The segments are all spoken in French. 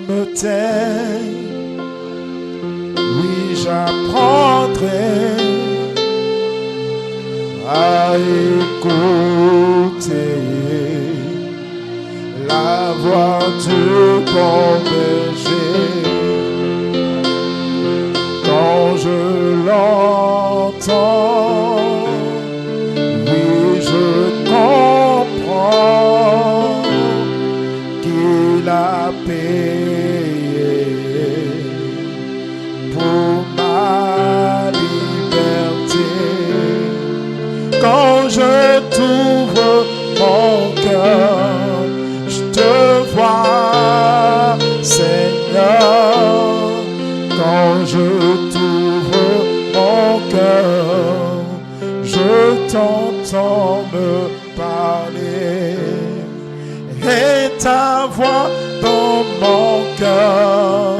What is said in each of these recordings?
me tais, oui j'apprendrai à écouter la voix du bon berger. Quand je l'entends, oui je comprends qu'il a payé pour ma liberté. Quand je t'ouvre mon cœur, je te vois, Seigneur. Quand je t'ouvre mon cœur, je t'entends me parler. Et ta voix dans mon cœur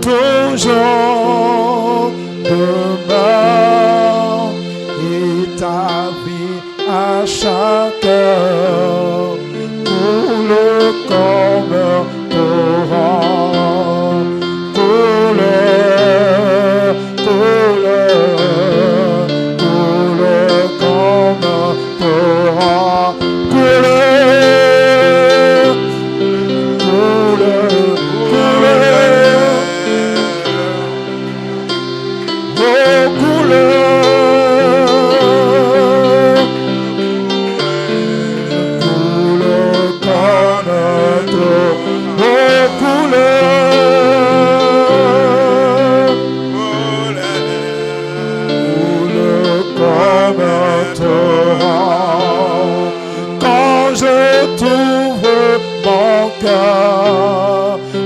toujours demeure. Et ta vie à chaque heure coule comme un torrent. Coule, coule, coule comme un torrent. Coule, coule, coule. Oh, coule.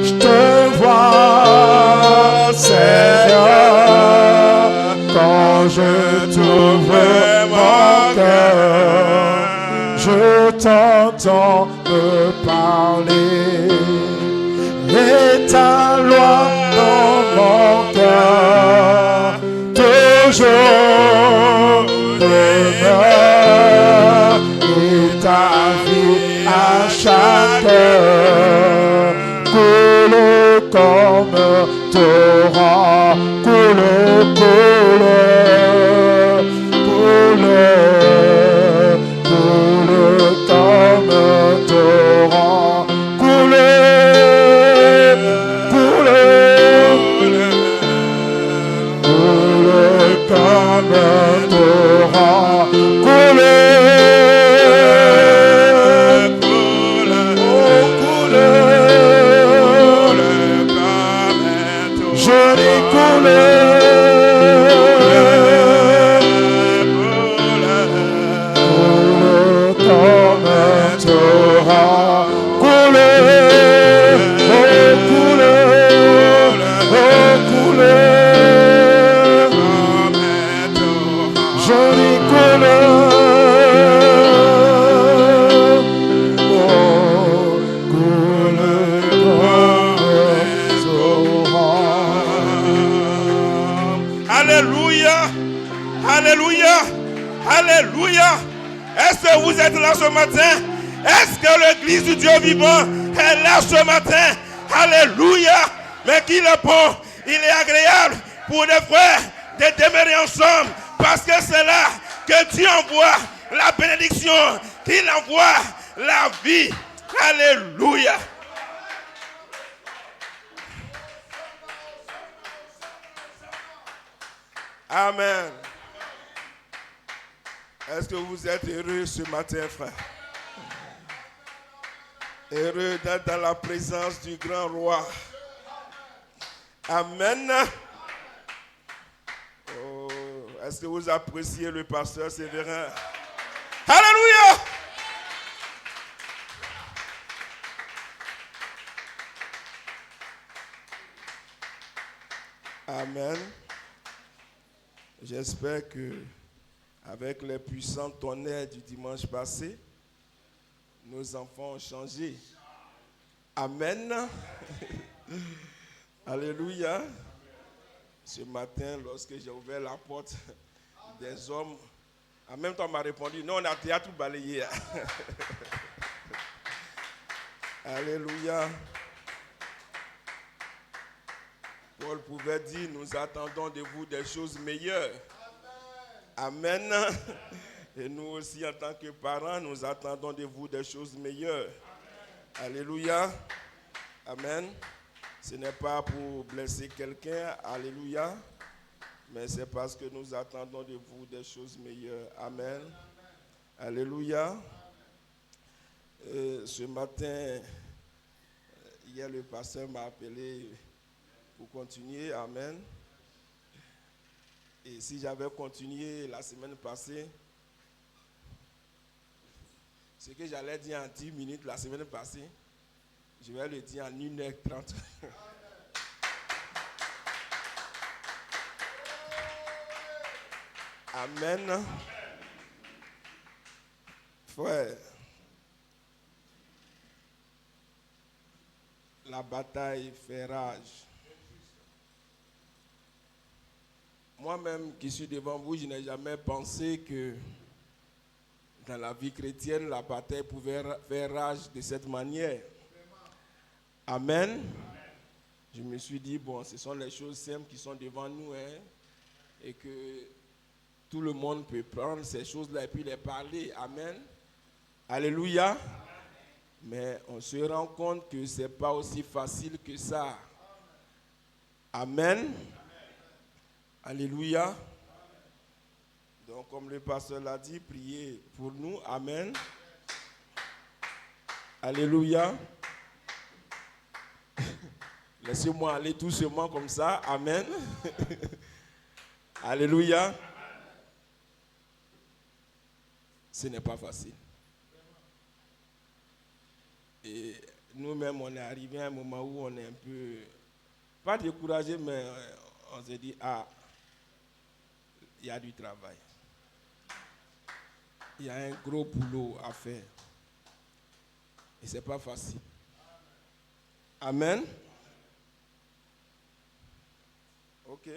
Je te vois, Seigneur. Quand je t'ouvre mon cœur, je t'entends me parler. Et ta loi dans mon cœur toujours demeure. Et ta vie à chaque heure coule comme un torrent. Coule, coule, coule, coule comme un torrent. Coule, coule, coule comme un torrent. Coule. Vous êtes là ce matin? Est-ce que l'église du Dieu vivant est là ce matin? Alléluia! Mais qu'il est bon, il est agréable pour les frères de demeurer ensemble, parce que c'est là que Dieu envoie la bénédiction, qu'il envoie la vie. Alléluia! Amen. Est-ce que vous êtes heureux ce matin, frère? Heureux d'être dans la présence du grand roi. Amen. Oh, est-ce que vous appréciez le pasteur Séverin? Alléluia! Amen. J'espère que avec les puissants tonnerres du dimanche passé, nos enfants ont changé. Amen. Alléluia. Ce matin, lorsque j'ai ouvert la porte, des hommes, en même temps, m'a répondu, non, on a déjà tout balayé. Alléluia. Paul pouvait dire, nous attendons de vous des choses meilleures. Amen. Et nous aussi, en tant que parents, nous attendons de vous des choses meilleures. Alléluia. Amen. Ce n'est pas pour blesser quelqu'un. Alléluia. Mais c'est parce que nous attendons de vous des choses meilleures. Amen. Alléluia. Ce matin, hier, le pasteur m'a appelé pour continuer. Amen. Et si j'avais continué la semaine passée, ce que j'allais dire en 10 minutes la semaine passée, je vais le dire en 1h30. Amen. Frère, la bataille fait rage. Moi-même qui suis devant vous, je n'ai jamais pensé que dans la vie chrétienne, la bataille pouvait faire rage de cette manière. Amen. Je me suis dit, bon, ce sont les choses simples qui sont devant nous, hein, et que tout le monde peut prendre ces choses-là et puis les parler. Amen. Alléluia. Mais on se rend compte que ce n'est pas aussi facile que ça. Amen. Alléluia. Donc, comme le pasteur l'a dit, priez pour nous. Amen. Alléluia. Laissez-moi aller tout doucement comme ça. Amen. Alléluia. Ce n'est pas facile. Et nous-mêmes, on est arrivé à un moment où on est un peu, pas découragé, mais on se dit, ah, il y a du travail. Il y a un gros boulot à faire. Et ce n'est pas facile. Amen. Ok.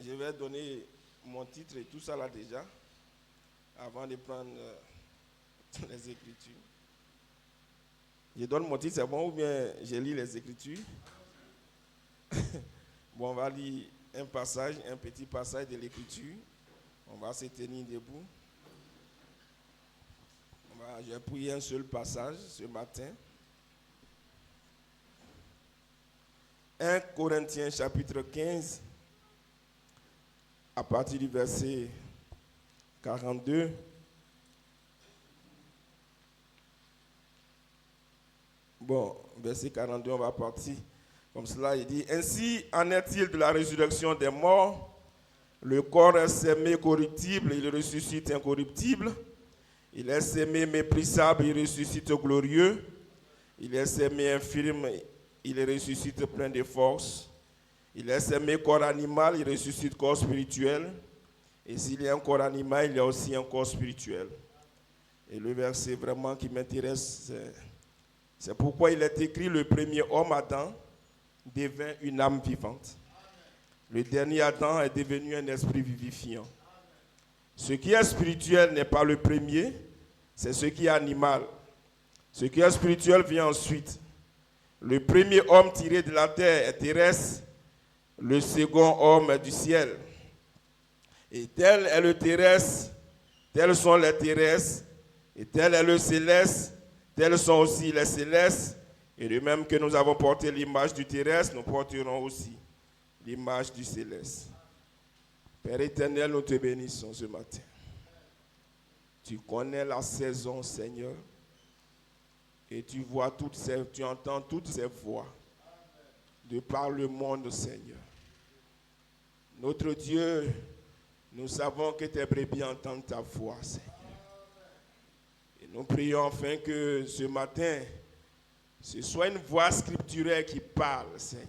Je vais donner mon titre et tout ça là déjà, avant de prendre les Écritures. Je donne mon titre, c'est bon, ou bien je lis les Écritures? Bon, on va lire un passage, un petit passage de l'Écriture. On va se tenir debout. Je vais prier un seul passage ce matin. 1 Corinthiens chapitre 15, à partir du verset 42. Bon, verset 42, on va partir comme cela. Il dit, ainsi en est-il de la résurrection des morts. Le corps est sémé corruptible, il ressuscite incorruptible. Il est sémé méprisable, il ressuscite glorieux. Il est sémé infirme, il ressuscite plein de force. Il est sémé corps animal, il ressuscite corps spirituel. Et s'il y a un corps animal, il y a aussi un corps spirituel. Et le verset vraiment qui m'intéresse, c'est pourquoi il est écrit, le premier homme, Adam, devint une âme vivante. Le dernier Adam est devenu un esprit vivifiant. Ce qui est spirituel n'est pas le premier, c'est ce qui est animal. Ce qui est spirituel vient ensuite. Le premier homme tiré de la terre est terrestre, le second homme est du ciel. Et tel est le terrestre, tels sont les terrestres, et tel est le céleste, tels sont aussi les célestes. Et de même que nous avons porté l'image du terrestre, nous porterons aussi l'image du céleste. Père éternel, nous te bénissons ce matin. Tu connais la saison, Seigneur, et tu vois tu entends toutes ces voix de par le monde, Seigneur. Notre Dieu, nous savons que tes brebis entendent ta voix, Seigneur. Et nous prions enfin que ce matin, ce soit une voix scripturaire qui parle, Seigneur.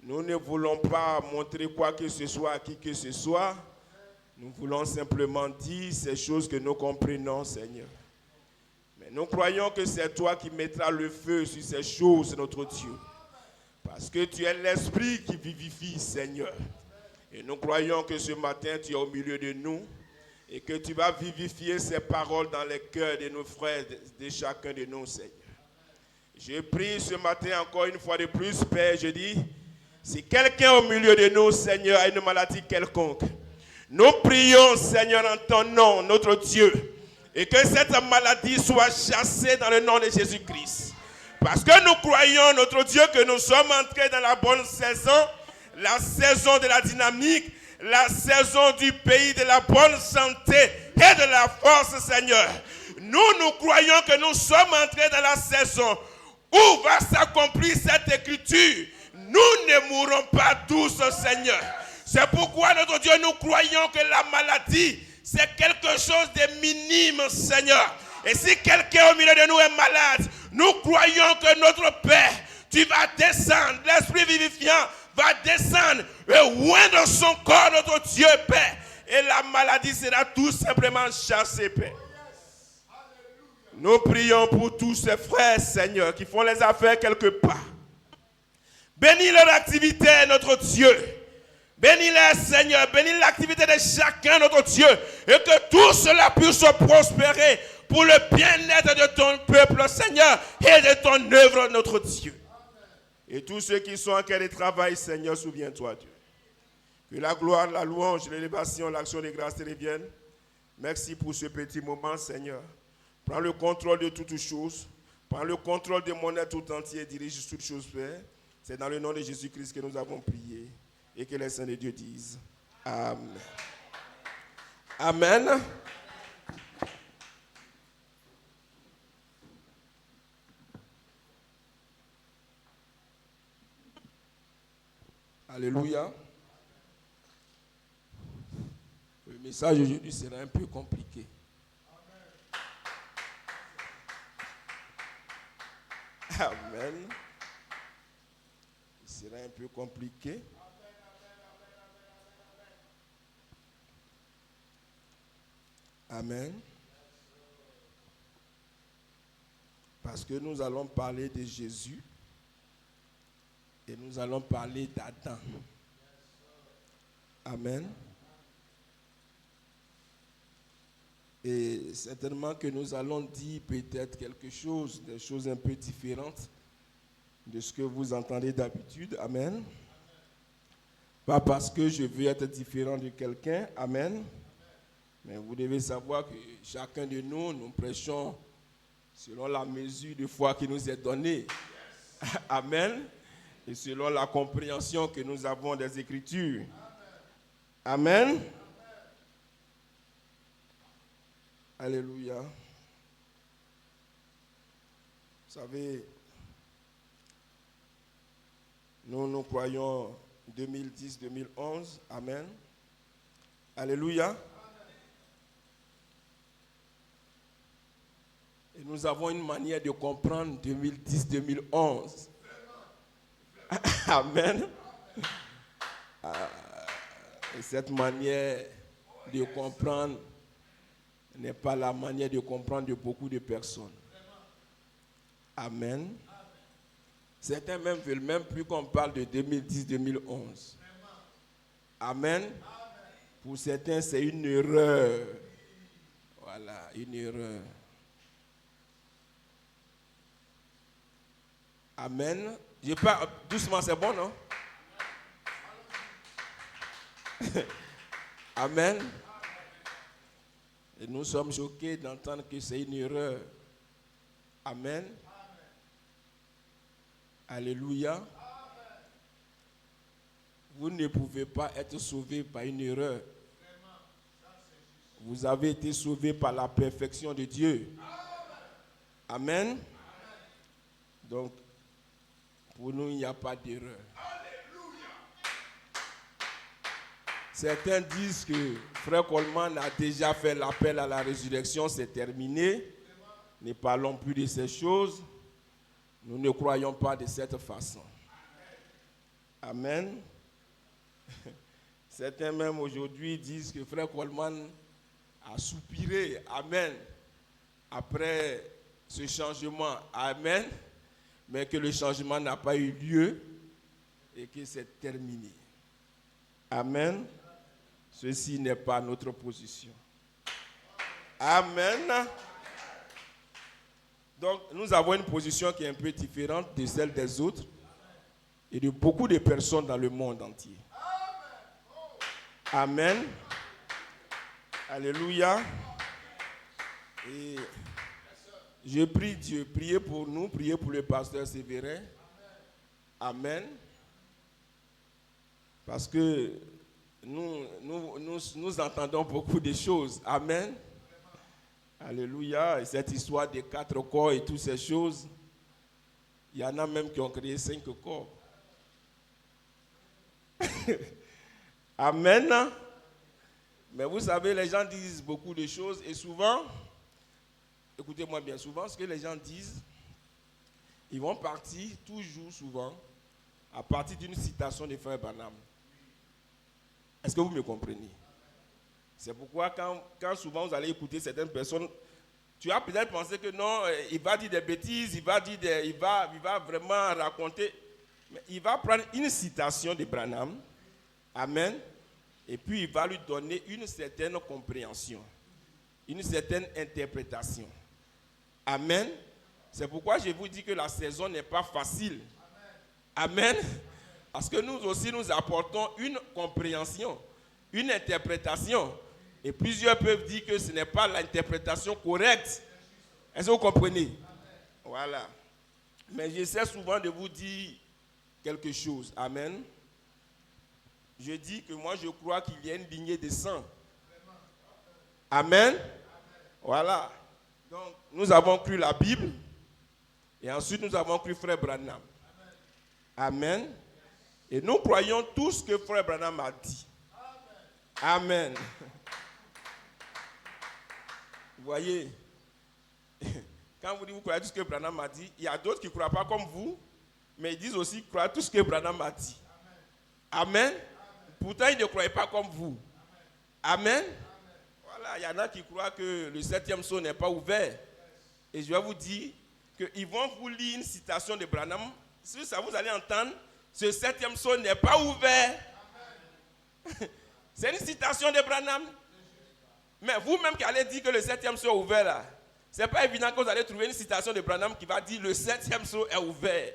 Nous ne voulons pas montrer quoi que ce soit à qui que ce soit. Nous voulons simplement dire ces choses que nous comprenons, Seigneur. Mais nous croyons que c'est toi qui mettras le feu sur ces choses, notre Dieu. Parce que tu es l'Esprit qui vivifie, Seigneur. Et nous croyons que ce matin, tu es au milieu de nous et que tu vas vivifier ces paroles dans les cœurs de nos frères, de chacun de nous, Seigneur. Je prie ce matin encore une fois de plus, Père, je dis, si quelqu'un au milieu de nous, Seigneur, a une maladie quelconque, nous prions, Seigneur, en ton nom, notre Dieu, et que cette maladie soit chassée dans le nom de Jésus-Christ. Parce que nous croyons, notre Dieu, que nous sommes entrés dans la bonne saison, la saison de la dynamique, la saison du pays de la bonne santé et de la force, Seigneur. Nous croyons que nous sommes entrés dans la saison où va s'accomplir cette écriture. Nous ne mourrons pas tous, Seigneur. C'est pourquoi, notre Dieu, nous croyons que la maladie, c'est quelque chose de minime, Seigneur. Et si quelqu'un au milieu de nous est malade, nous croyons que notre Père, tu vas descendre, l'Esprit vivifiant va descendre et oindre son corps, notre Dieu, Père. Et la maladie sera tout simplement chassée, Père. Nous prions pour tous ces frères, Seigneur, qui font les affaires quelque part. Bénis leur activité, notre Dieu. Bénis-les, Seigneur. Bénis l'activité de chacun, notre Dieu. Et que tout cela puisse prospérer pour le bien-être de ton peuple, Seigneur, et de ton œuvre, notre Dieu. Et tous ceux qui sont en quai de travail, Seigneur, souviens-toi, Dieu. Que la gloire, la louange, l'élévation, l'action des grâces te reviennent. Merci pour ce petit moment, Seigneur. Prends le contrôle de toutes choses. Prends le contrôle de mon être tout entier. Dirige toutes choses, Père. C'est dans le nom de Jésus-Christ que nous avons prié. Et que les saints de Dieu disent Amen. Amen. Alléluia. Le message aujourd'hui sera un peu compliqué. Amen. Il sera un peu compliqué. Amen. Parce que nous allons parler de Jésus et nous allons parler d'Adam. Amen. Et certainement que nous allons dire peut-être quelque chose, des choses un peu différentes de ce que vous entendez d'habitude. Amen. Pas parce que je veux être différent de quelqu'un. Amen. Mais vous devez savoir que chacun de nous, nous prêchons selon la mesure de foi qui nous est donnée. Amen. Et selon la compréhension que nous avons des Écritures. Amen. Alléluia. Vous savez, nous croyons 2010-2011. Amen. Alléluia. Et nous avons une manière de comprendre 2010-2011. Amen. Et cette manière de comprendre n'est pas la manière de comprendre de beaucoup de personnes. Amen. Certains même veulent même plus qu'on parle de 2010-2011. Amen. Pour certains, c'est une erreur. Voilà, une erreur. Amen. Je parle doucement, c'est bon, non? Amen. Et nous sommes choqués d'entendre que c'est une erreur. Amen. Alléluia. Vous ne pouvez pas être sauvé par une erreur. Vous avez été sauvé par la perfection de Dieu. Amen. Donc, pour nous, il n'y a pas d'erreur. Certains disent que Frère Coleman a déjà fait l'appel à la résurrection, c'est terminé. Ne parlons plus de ces choses. Nous ne croyons pas de cette façon. Amen. Certains même aujourd'hui disent que Frère Coleman a soupiré. Amen. Après ce changement. Amen. Mais que le changement n'a pas eu lieu et que c'est terminé. Amen. Ceci n'est pas notre position. Amen. Donc, nous avons une position qui est un peu différente de celle des autres et de beaucoup de personnes dans le monde entier. Amen. Alléluia. Et je prie Dieu, priez pour nous, priez pour le pasteur Sévérin. Amen. Parce que nous entendons beaucoup de choses. Amen. Alléluia. Et cette histoire des 4 corps et toutes ces choses, il y en a même qui ont créé 5 corps. Amen. Mais vous savez, les gens disent beaucoup de choses et souvent, écoutez-moi bien, souvent ce que les gens disent, ils vont partir toujours souvent à partir d'une citation de Frère Branham. Est-ce que vous me comprenez? C'est pourquoi quand souvent vous allez écouter certaines personnes, tu as peut-être pensé que non, il va dire des bêtises, il va vraiment raconter. Mais il va prendre une citation de Branham, amen, et puis il va lui donner une certaine compréhension, une certaine interprétation. Amen. C'est pourquoi je vous dis que la saison n'est pas facile. Amen. Parce que nous aussi, nous apportons une compréhension, une interprétation. Et plusieurs peuvent dire que ce n'est pas l'interprétation correcte. Est-ce que vous comprenez? Voilà. Mais j'essaie souvent de vous dire quelque chose. Amen. Je dis que moi, je crois qu'il y a une lignée de sang. Amen. Voilà. Donc, nous avons cru la Bible. Et ensuite, nous avons cru Frère Branham. Amen. Et nous croyons tout ce que Frère Branham a dit. Amen. Vous voyez, quand vous dites vous croyez tout ce que Branham a dit, il y a d'autres qui ne croient pas comme vous, mais ils disent aussi croire tout ce que Branham a dit. Amen. Pourtant, ils ne croyaient pas comme vous. Amen. Voilà, il y en a qui croient que le 7e sceau n'est pas ouvert. Et je vais vous dire qu'ils vont vous lire une citation de Branham. Si ça vous allez entendre, ce 7e sceau n'est pas ouvert. C'est une citation de Branham. Mais vous-même qui allez dire que le 7e sceau est ouvert là, ce n'est pas évident que vous allez trouver une citation de Branham qui va dire le 7e sceau est ouvert.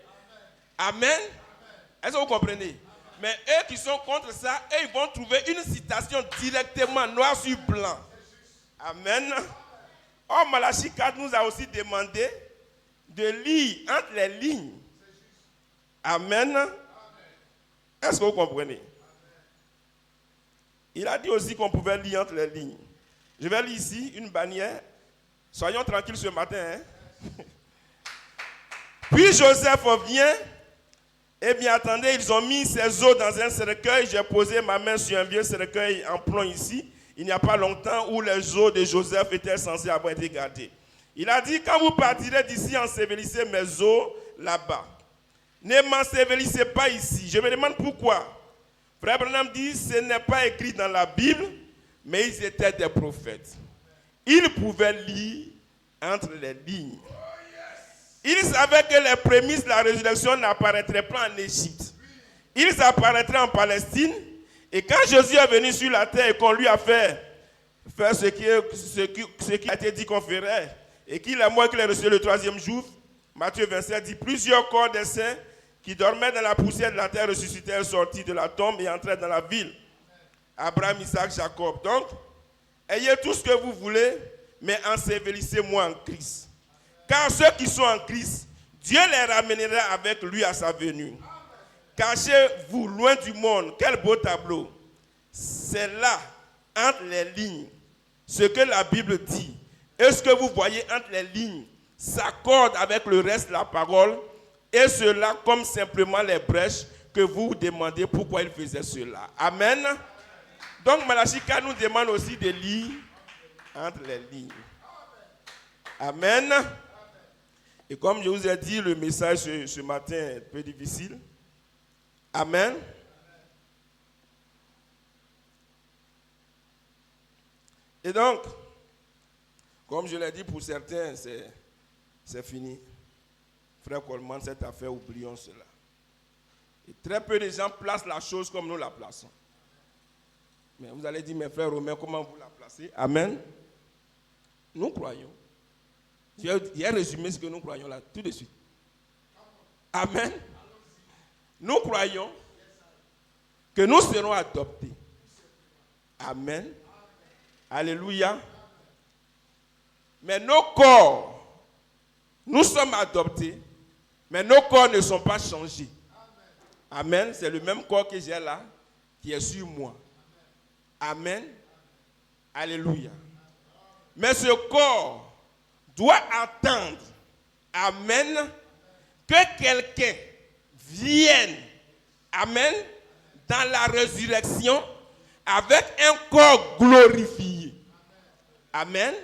Amen. Est-ce que vous comprenez? Mais eux qui sont contre ça, eux, ils vont trouver une citation directement noir sur blanc. Amen. Or, Malachie 4 nous a aussi demandé de lire entre les lignes. Amen. Est-ce que vous comprenez? Il a dit aussi qu'on pouvait lire entre les lignes. Je vais lire ici une bannière. Soyons tranquilles ce matin. Hein? Puis Joseph vient. Eh bien, attendez, ils ont mis ses os dans un cercueil. J'ai posé ma main sur un vieux cercueil en plomb ici. Il n'y a pas longtemps où les os de Joseph étaient censés avoir été gardés. Il a dit, quand vous partirez d'ici, ensevelissez mes os là-bas. Ne m'ensevelissez pas ici. Je me demande pourquoi. Frère Branham dit, ce n'est pas écrit dans la Bible, mais ils étaient des prophètes. Ils pouvaient lire entre les lignes. Ils savaient que les prémices de la résurrection n'apparaîtraient pas en Égypte. Ils apparaîtraient en Palestine. Et quand Jésus est venu sur la terre et qu'on lui a fait ce qui a été dit qu'on ferait, et qu'il est mort et qu'il est ressuscité le 3e jour, Matthieu 27 dit, plusieurs corps des saints qui dormaient dans la poussière de la terre ressuscitèrent, sortis de la tombe et entrèrent dans la ville. Abraham, Isaac, Jacob. Donc, ayez tout ce que vous voulez, mais ensevelissez-moi en Christ. Car ceux qui sont en Christ, Dieu les ramènera avec lui à sa venue. Cachez-vous loin du monde. Quel beau tableau. C'est là, entre les lignes, ce que la Bible dit. Et ce que vous voyez entre les lignes s'accorde avec le reste de la parole. Et cela comme simplement les brèches que vous vous demandez pourquoi il faisait cela. Amen. Donc Malachie 4 nous demande aussi de lire entre les lignes. Amen. Et comme je vous ai dit, le message ce matin est un peu difficile. Amen. Et donc, comme je l'ai dit, pour certains, c'est fini. Frère Coleman, cette affaire, oublions cela. Et très peu de gens placent la chose comme nous la plaçons. Mais vous allez dire, mes frères romains, comment vous la placez? Amen. Nous croyons. Je vais résumer ce que nous croyons là, tout de suite. Amen. Nous croyons que nous serons adoptés. Amen. Alléluia. Mais nos corps, nous sommes adoptés, mais nos corps ne sont pas changés. Amen. C'est le même corps que j'ai là, qui est sur moi. Amen. Alléluia. Mais ce corps doit attendre, amen, que quelqu'un vienne, amen, dans la résurrection avec un corps glorifié. Amen.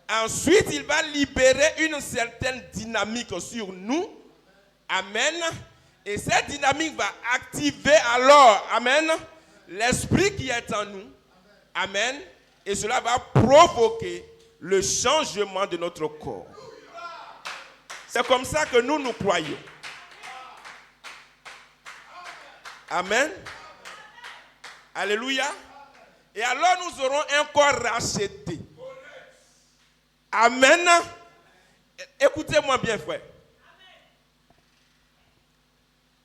Ensuite, il va libérer une certaine dynamique sur nous. Amen. Et cette dynamique va activer alors, amen, l'esprit qui est en nous. Amen. Et cela va provoquer le changement de notre corps. C'est comme ça que nous croyons. Amen. Alléluia. Et alors nous aurons un corps racheté. Amen. Écoutez-moi bien, frère.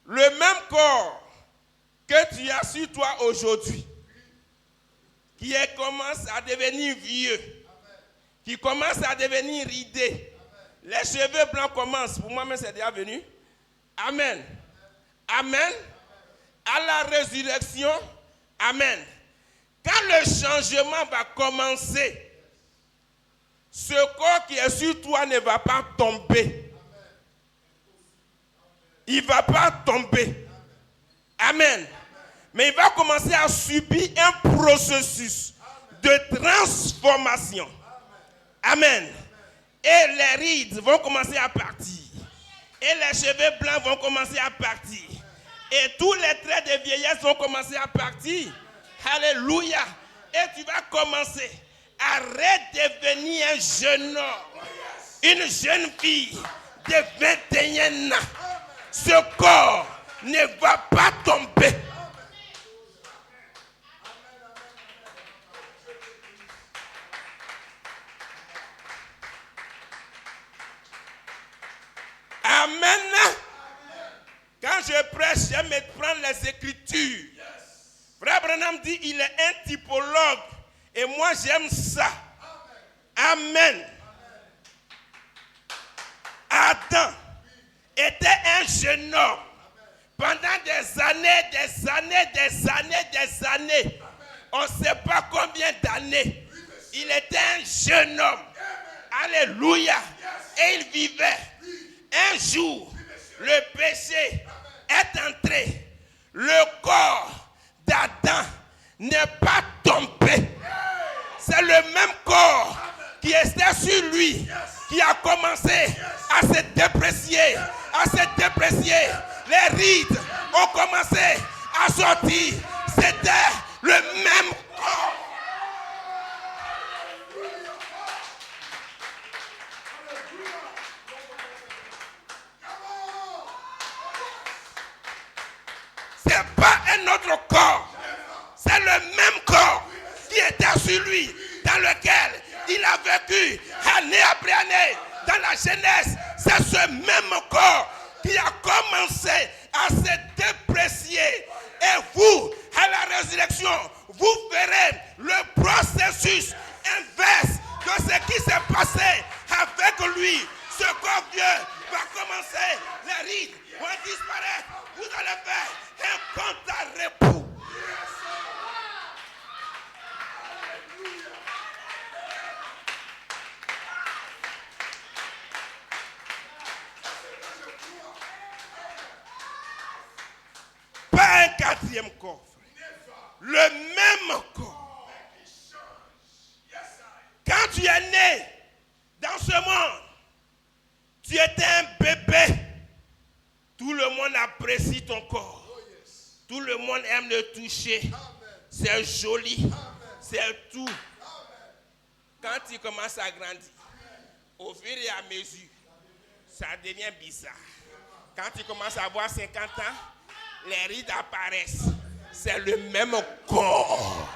Le même corps que tu as sur toi aujourd'hui, qui commence à devenir vieux, qui commence à devenir ridé, les cheveux blancs commencent, pour moi-même c'est déjà venu. Amen. Amen. À la résurrection, amen. Quand le changement va commencer, ce corps qui est sur toi ne va pas tomber. Il ne va pas tomber. Amen. Mais il va commencer à subir un processus de transformation. Amen. Et les rides vont commencer à partir. Et les cheveux blancs vont commencer à partir. Et tous les traits de vieillesse vont commencer à partir. Alléluia. Et tu vas commencer à redevenir un jeune homme, une jeune fille de 21 ans. Ce corps ne va pas tomber. Amen. Quand je prêche, j'aime prendre les Écritures. Frère Branham dit il est un typologue. Et moi, j'aime ça. Amen. Adam était un jeune homme. Pendant des années. On ne sait pas combien d'années. Il était un jeune homme. Alléluia. Et il vivait. Un jour, le péché est entré. Le corps d'Adam n'est pas tombé. C'est le même corps qui était sur lui qui a commencé à se déprécier, Les rides ont commencé à sortir. C'était le même corps. C'est pas un autre corps. C'est le même corps qui était sur lui, dans lequel il a vécu année après année. Dans la jeunesse, c'est ce même corps qui a commencé à se déprécier. Et vous, à la résurrection, vous verrez le processus inverse de ce qui s'est passé avec lui. Ce corps vieux va commencer, les rides vont disparaître. Vous allez faire un compte à rebours. Pas un quatrième corps, le même corps. Quand tu es né dans ce monde, tu étais un bébé. Tout le monde apprécie ton corps. Tout le monde aime le toucher. C'est joli. C'est tout. Quand tu commences à grandir, au fur et à mesure, ça devient bizarre. Quand tu commences à avoir 50 ans, les rides apparaissent. C'est le même corps.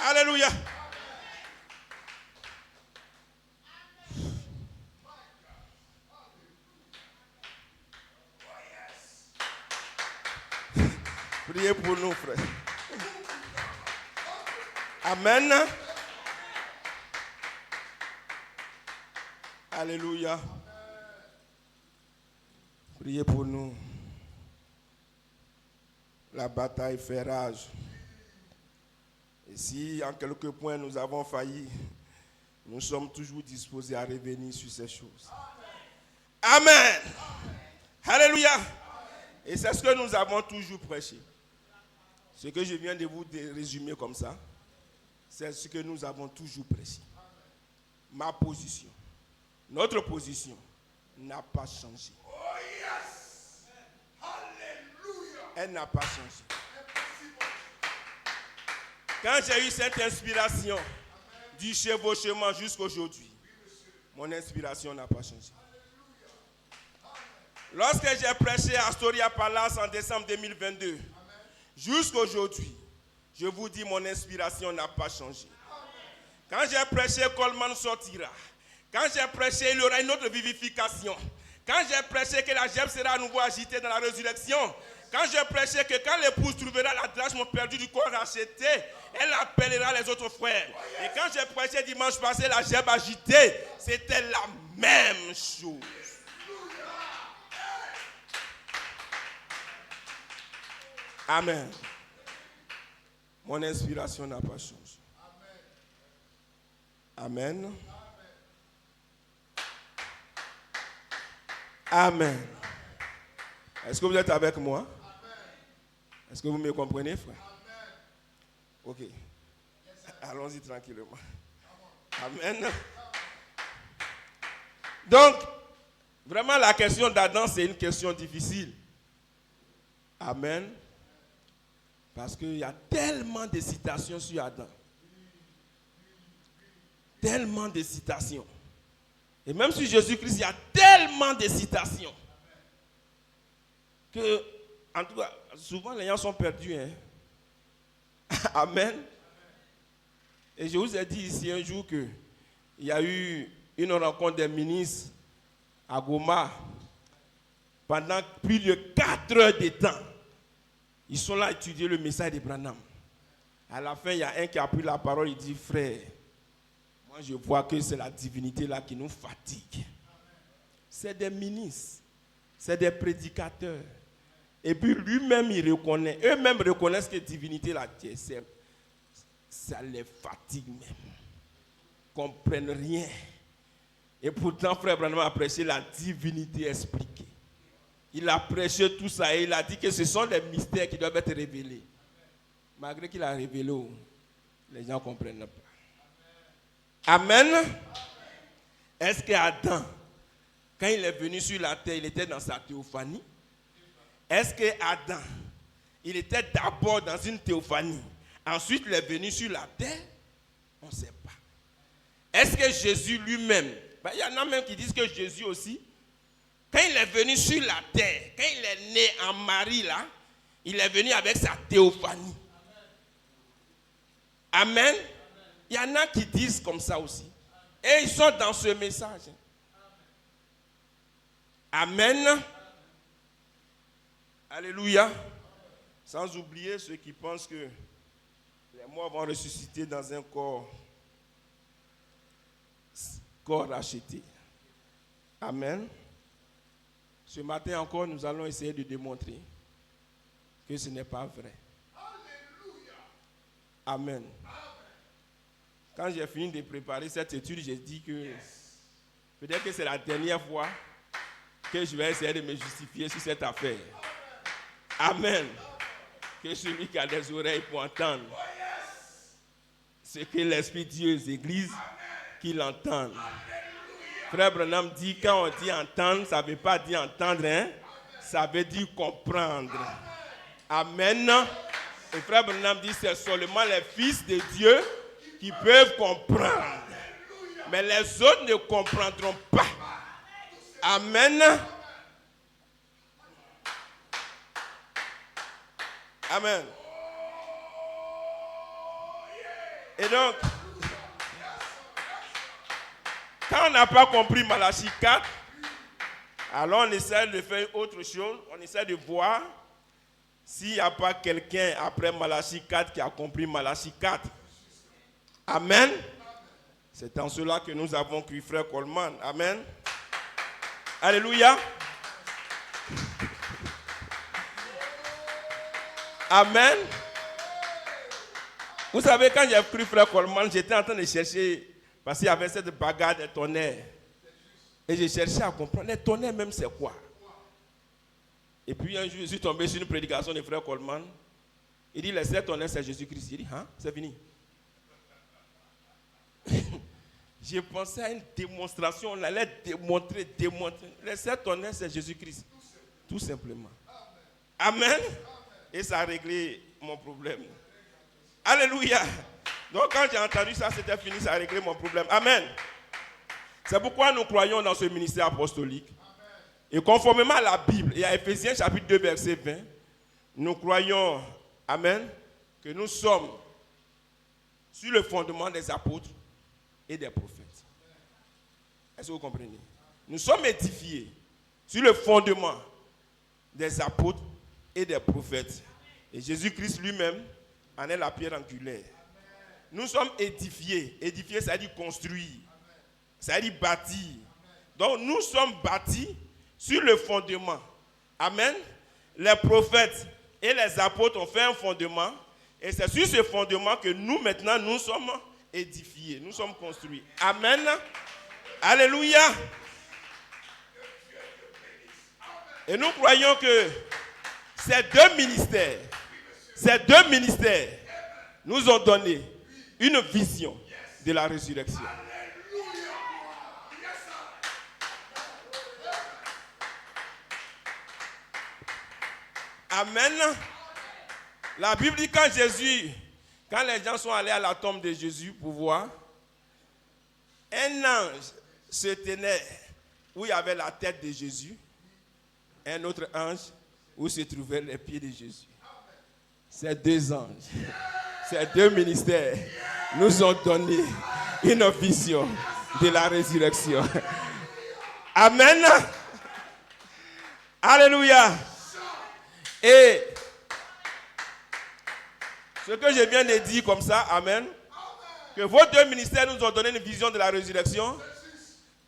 Alléluia. Priez pour nous, frère. Amen. Alléluia. Priez pour nous. La bataille fait rage. Et si en quelques points nous avons failli, nous sommes toujours disposés à revenir sur ces choses. Amen. Alléluia. Et c'est ce que nous avons toujours prêché. Ce que je viens de vous résumer comme ça, c'est ce que nous avons toujours prêché. Ma position, notre position n'a pas changé. Elle n'a pas changé. Quand j'ai eu cette inspiration du chevauchement jusqu'aujourd'hui, mon inspiration n'a pas changé. Lorsque j'ai prêché à Astoria Palace en décembre 2022, jusqu'aujourd'hui, je vous dis, mon inspiration n'a pas changé. Quand j'ai prêché, Coleman sortira. Quand j'ai prêché, il y aura une autre vivification. Quand j'ai prêché que la gemme sera à nouveau agitée dans la résurrection. Quand j'ai prêché que quand l'épouse trouvera la drachme perdue du corps racheté, elle appellera les autres frères. Et quand j'ai prêché dimanche passé la gemme agitée, c'était la même chose. Amen. Mon inspiration n'a pas changé. Amen. Amen. Est-ce que vous êtes avec moi? Est-ce que vous me comprenez, frère? Ok. Allons-y tranquillement. Amen. Donc, vraiment la question d'Adam, c'est une question difficile. Amen. Parce qu'il y a tellement de citations sur Adam. Tellement de citations. Et même sur Jésus-Christ, il y a tellement de citations. Que, en tout cas, souvent les gens sont perdus. Hein? Amen. Et je vous ai dit ici un jour qu'il y a eu une rencontre des ministres à Goma. Pendant plus de 4 heures de temps. Ils sont là à étudier le message de Branham. À la fin, il y a un qui a pris la parole, il dit, frère, moi je vois que c'est la divinité là qui nous fatigue. C'est des ministres, c'est des prédicateurs. Et puis lui-même, il reconnaît, eux-mêmes reconnaissent que la divinité là, ça les fatigue même. Ils ne comprennent rien. Et pourtant, frère Branham a prêché la divinité expliquée. Il a prêché tout ça et il a dit que ce sont les mystères qui doivent être révélés. Malgré qu'il a révélé, les gens ne comprennent pas. Amen. Est-ce qu'Adam, quand il est venu sur la terre, il était dans sa théophanie? Est-ce qu'Adam, il était d'abord dans une théophanie, ensuite il est venu sur la terre? On ne sait pas. Est-ce que Jésus lui-même, il y en a même qui disent que Jésus aussi, quand il est venu sur la terre, quand il est né en Marie là, il est venu avec sa théophanie. Amen. Il y en a qui disent comme ça aussi. Et ils sont dans ce message. Amen. Alléluia. Sans oublier ceux qui pensent que les morts vont ressusciter dans un corps racheté. Amen. Ce matin encore, nous allons essayer de démontrer que ce n'est pas vrai. Amen. Quand j'ai fini de préparer cette étude, j'ai dit que peut-être que c'est la dernière fois que je vais essayer de me justifier sur cette affaire. Amen. Que celui qui a des oreilles pour entendre ce que l'Esprit dit aux églises, qu'il entende. Frère Branham dit, quand on dit entendre, ça ne veut pas dire entendre, hein? Ça veut dire comprendre. Amen. Et Frère Branham dit, c'est seulement les fils de Dieu qui peuvent comprendre. Mais les autres ne comprendront pas. Amen. Amen. Et donc, quand on n'a pas compris Malachie 4, alors on essaie de faire autre chose. On essaie de voir s'il n'y a pas quelqu'un après Malachie 4 qui a compris Malachie 4. Amen. C'est en cela que nous avons cru frère Coleman. Amen. Alléluia. Amen. Vous savez, quand j'ai cru frère Coleman, j'étais en train de chercher, parce qu'il y avait cette bagarre des tonnerres. Et j'ai cherché à comprendre, les tonnerres même c'est quoi? Et puis un jour, je suis tombé sur une prédication de frère Coleman. Il dit, les 7 tonnerres c'est Jésus-Christ. Il dit, hein, c'est fini. J'ai pensé à une démonstration, on allait démontrer. Les 7 tonnerres c'est Jésus-Christ. Tout simplement. Amen. Et ça a réglé mon problème. Alléluia. Donc quand j'ai entendu ça, c'était fini, ça a réglé mon problème. Amen. C'est pourquoi nous croyons dans ce ministère apostolique. Et conformément à la Bible, et à Éphésiens chapitre 2, verset 20, nous croyons, amen, que nous sommes sur le fondement des apôtres et des prophètes. Est-ce que vous comprenez? Nous sommes édifiés sur le fondement des apôtres et des prophètes. Et Jésus-Christ lui-même en est la pierre angulaire. Nous sommes édifiés. Édifier, ça veut dire construire. Ça veut dire bâtir. Donc nous sommes bâtis sur le fondement. Amen. Les prophètes et les apôtres ont fait un fondement. Et c'est sur ce fondement que nous maintenant, nous sommes édifiés. Nous sommes construits. Amen. Alléluia. Et nous croyons que ces deux ministères nous ont donné une vision de la résurrection. Amen. La Bible dit quand les gens sont allés à la tombe de Jésus pour voir, un ange se tenait où il y avait la tête de Jésus, un autre ange où se trouvaient les pieds de Jésus. Ces deux anges, ces deux ministères nous ont donné une vision de la résurrection. Amen. Alléluia. Et ce que je viens de dire comme ça, amen, que vos deux ministères nous ont donné une vision de la résurrection,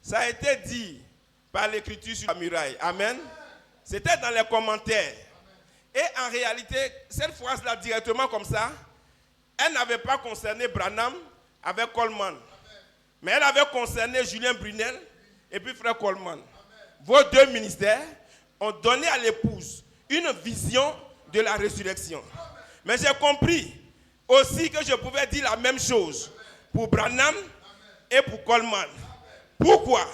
ça a été dit par l'écriture sur la muraille. Amen. C'était dans les commentaires. Et en réalité, cette phrase-là, directement comme ça, elle n'avait pas concerné Branham avec Coleman. Mais elle avait concerné Julien Brunel et puis frère Coleman. Vos deux ministères ont donné à l'épouse une vision de la résurrection. Mais j'ai compris aussi que je pouvais dire la même chose pour Branham et pour Coleman. Pourquoi?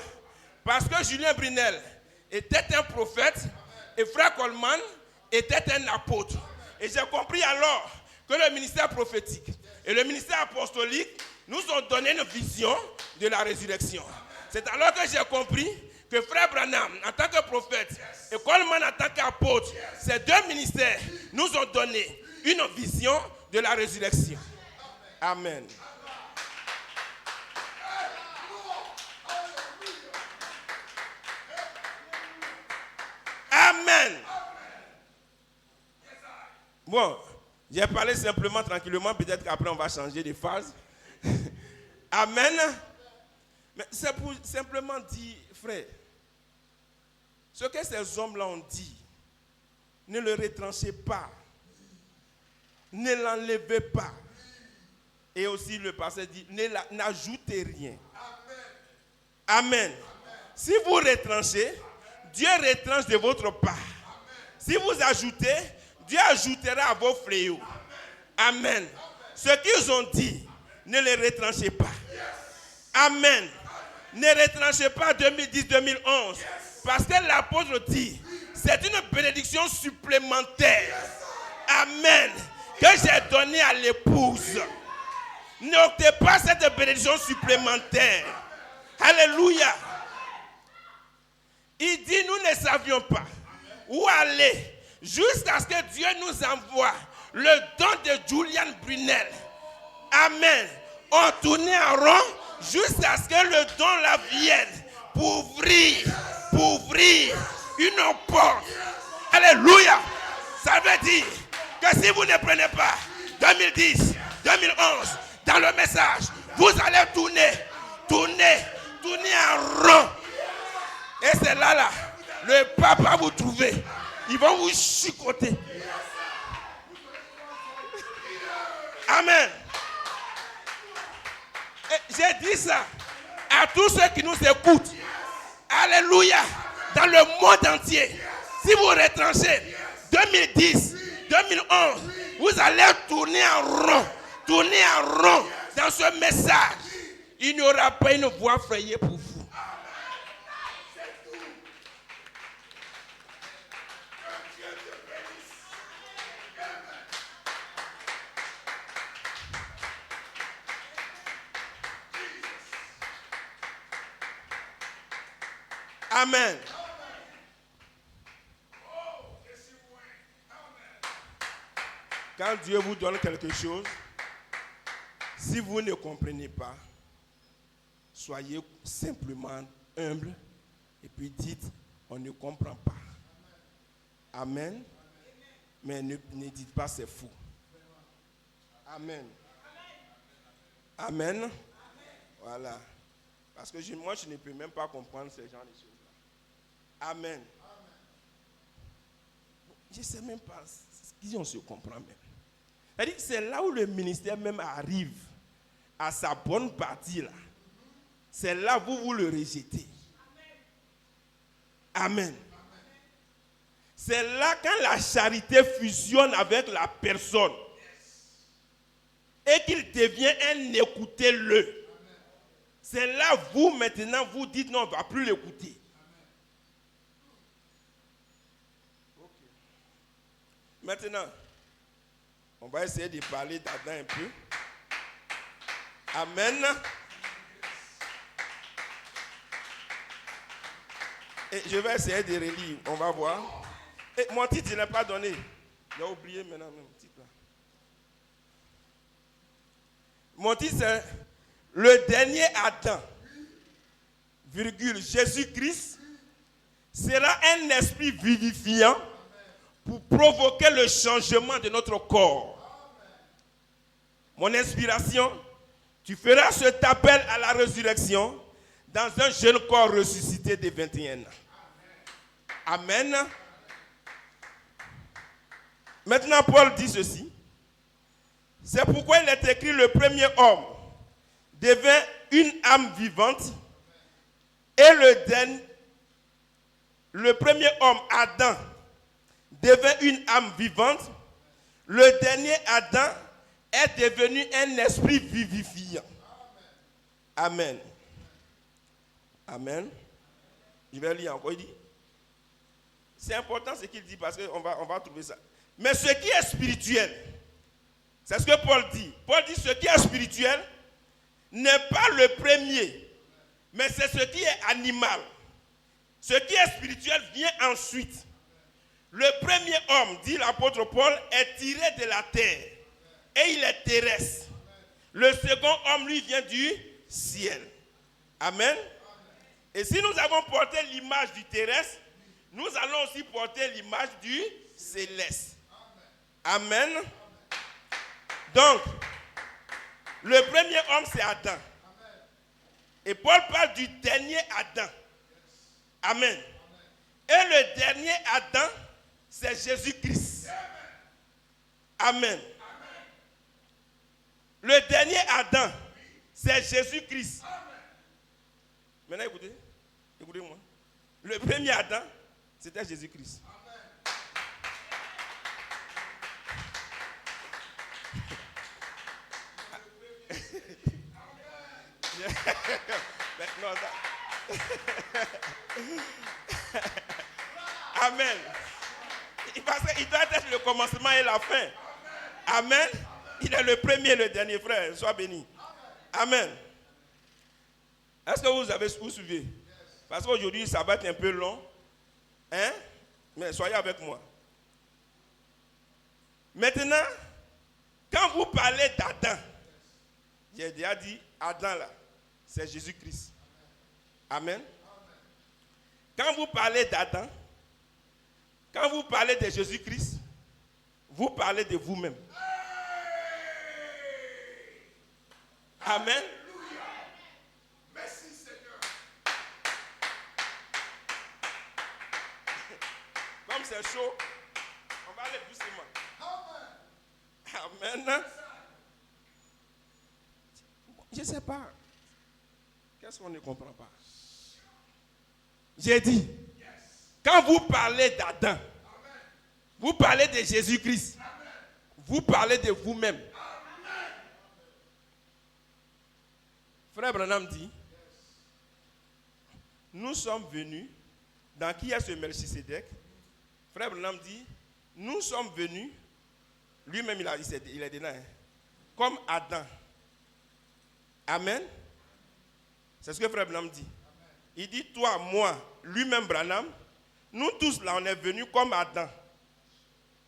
Parce que Julien Brunel était un prophète et frère Coleman était un apôtre. Et j'ai compris alors que le ministère prophétique et le ministère apostolique nous ont donné une vision de la résurrection. C'est alors que j'ai compris que frère Branham, en tant que prophète, et Coleman en tant qu'apôtre, ces deux ministères nous ont donné une vision de la résurrection. Amen. Amen. Bon, j'ai parlé simplement, tranquillement, peut-être qu'après on va changer de phase. Amen. Mais c'est pour simplement dire, frère, ce que ces hommes-là ont dit, ne le retranchez pas. Ne l'enlevez pas. Et aussi le passage dit, n'ajoutez rien. Amen. Si vous retranchez, Dieu retranche de votre part. Si vous ajoutez, Dieu ajoutera à vos fléaux. Amen. Ce qu'ils ont dit, ne les retranchez pas. Amen. Ne retranchez pas 2010-2011. Parce que l'apôtre dit, c'est une bénédiction supplémentaire. Amen. Que j'ai donnée à l'épouse. N'ôtez pas cette bénédiction supplémentaire. Alléluia. Il dit, nous ne savions pas où aller jusqu'à ce que Dieu nous envoie le don de Julian Brunel. Amen. On tournait en rond jusqu'à ce que le don la vienne pour ouvrir une porte. Alléluia. Ça veut dire que si vous ne prenez pas 2010, 2011 dans le message, vous allez tourner en rond. Et c'est là, le pape va vous trouver. Ils vont vous chicoter. Amen. Et j'ai dit ça à tous ceux qui nous écoutent. Alléluia. Dans le monde entier. Si vous retranchez 2010, 2011, vous allez tourner en rond dans ce message. Il n'y aura pas une voie frayée pour vous. Amen. Quand Dieu vous donne quelque chose, si vous ne comprenez pas, soyez simplement humble et puis dites, on ne comprend pas. Amen. Mais ne dites pas c'est fou. Amen. Amen. Voilà. Parce que moi, je ne peux même pas comprendre ces gens de choses. Amen. Je ne sais même pas si on se comprend même. C'est-à-dire que c'est là où le ministère même arrive à sa bonne partie là. C'est là où vous le rejetez. Amen. C'est là quand la charité fusionne avec la personne et qu'il devient un écoutez-le. C'est là vous maintenant vous dites non, on ne va plus l'écouter. Maintenant, on va essayer de parler d'Adam un peu. Amen. Et je vais essayer de relire. On va voir. Et mon titre, je ne l'ai pas donné. J'ai oublié maintenant mon titre. Mon titre, c'est le dernier Adam, virgule, Jésus-Christ sera un esprit vivifiant pour provoquer le changement de notre corps. Mon inspiration, tu feras cet appel à la résurrection dans un jeune corps ressuscité de 21 ans. Amen. Maintenant, Paul dit ceci. C'est pourquoi il est écrit le premier homme devint une âme vivante et le premier homme, Adam, devint une âme vivante. Le dernier Adam est devenu un esprit vivifiant. Amen. Amen. Je vais lire encore. Il dit, c'est important ce qu'il dit parce qu'on va trouver ça. Mais ce qui est spirituel, c'est ce que Paul dit. Paul dit ce qui est spirituel n'est pas le premier, mais c'est ce qui est animal. Ce qui est spirituel vient ensuite. Le premier homme, dit l'apôtre Paul, est tiré de la terre et il est terrestre. Le second homme, lui, vient du ciel. Amen. Et si nous avons porté l'image du terrestre, nous allons aussi porter l'image du céleste. Amen. Donc, le premier homme, c'est Adam. Et Paul parle du dernier Adam. Amen. Et le dernier Adam, c'est Jésus-Christ. Amen. Le dernier Adam, c'est Jésus-Christ. Maintenant, écoutez-moi. Le premier Adam, c'était Jésus-Christ. Amen. Parce qu'il doit être le commencement et la fin. Amen. Il est le premier et le dernier, frère. Sois béni. Amen. Est-ce que vous suivez? Parce qu'aujourd'hui, ça va être un peu long. Hein? Mais soyez avec moi. Maintenant, quand vous parlez d'Adam, J'ai déjà dit, Adam là, c'est Jésus-Christ. Amen. Quand vous parlez d'Adam, quand vous parlez de Jésus-Christ, vous parlez de vous-même. Amen. Merci Seigneur. Comme c'est chaud, on va aller doucement. Amen. Je ne sais pas. Qu'est-ce qu'on ne comprend pas? J'ai dit, quand vous parlez d'Adam, vous parlez de Jésus-Christ, vous parlez de vous-même. Frère Branham dit, nous sommes venus, dans qui est ce Melchisédek? Frère Branham dit, nous sommes venus, lui-même il est dedans, comme Adam. Amen. C'est ce que Frère Branham dit. Il dit, toi, moi, lui-même Branham, nous tous là, on est venus comme Adam.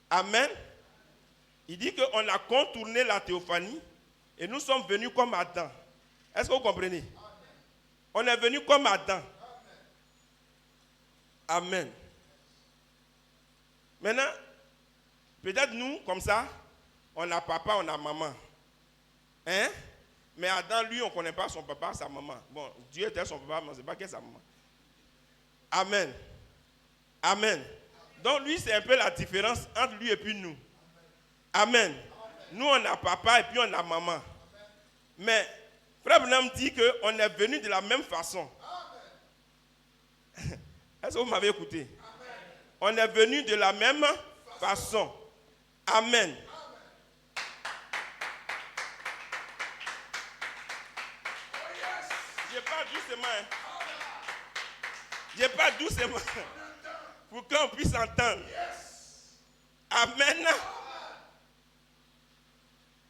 Amen. Il dit qu'on a contourné la théophanie et nous sommes venus comme Adam. Est-ce que vous comprenez? On est venus comme Adam. Amen. Maintenant, peut-être nous, comme ça, on a papa, on a maman. Hein? Mais Adam, lui, on ne connaît pas son papa, sa maman. Bon, Dieu était son papa, mais on ne sait pas qui est sa maman. Amen. Amen. Donc, lui, c'est un peu la différence entre lui et puis nous. Amen. Nous, on a papa et puis on a maman. Mais, Frère Branham dit qu'on est venu de la même façon. Est-ce que vous m'avez écouté? On est venu de la même façon. Amen. Je parle doucement. Je parle doucement. Pour qu'on puisse entendre. Amen.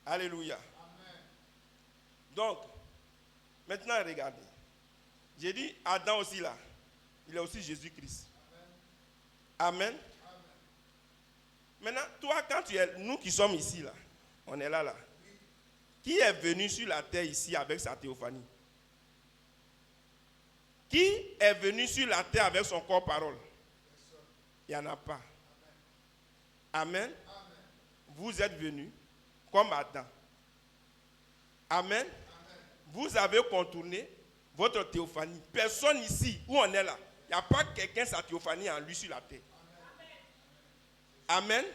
Alléluia. Donc, maintenant regardez. J'ai dit Adam aussi là. Il est aussi Jésus-Christ. Amen. Maintenant, toi, quand tu es, nous qui sommes ici là, on est là. Qui est venu sur la terre ici avec sa théophanie? Qui est venu sur la terre avec son corps parole? Il n'y en a pas. Amen. Vous êtes venus comme Adam. Amen. Vous avez contourné votre théophanie. Personne ici, où on est là, il n'y a pas quelqu'un sa théophanie en lui sur la terre. Amen.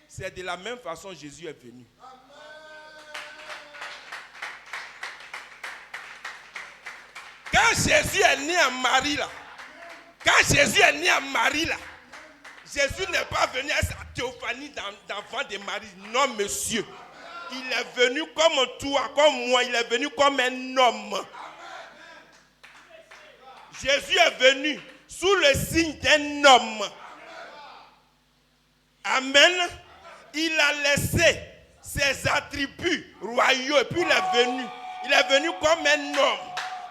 C'est de la même façon que Jésus est venu. Quand Jésus est né en Marie là, Jésus n'est pas venu à sa théophanie d'enfant de Marie. Non, monsieur. Il est venu comme toi, comme moi. Il est venu comme un homme. Jésus est venu sous le signe d'un homme. Amen. Il a laissé ses attributs royaux et puis il est venu. Il est venu comme un homme.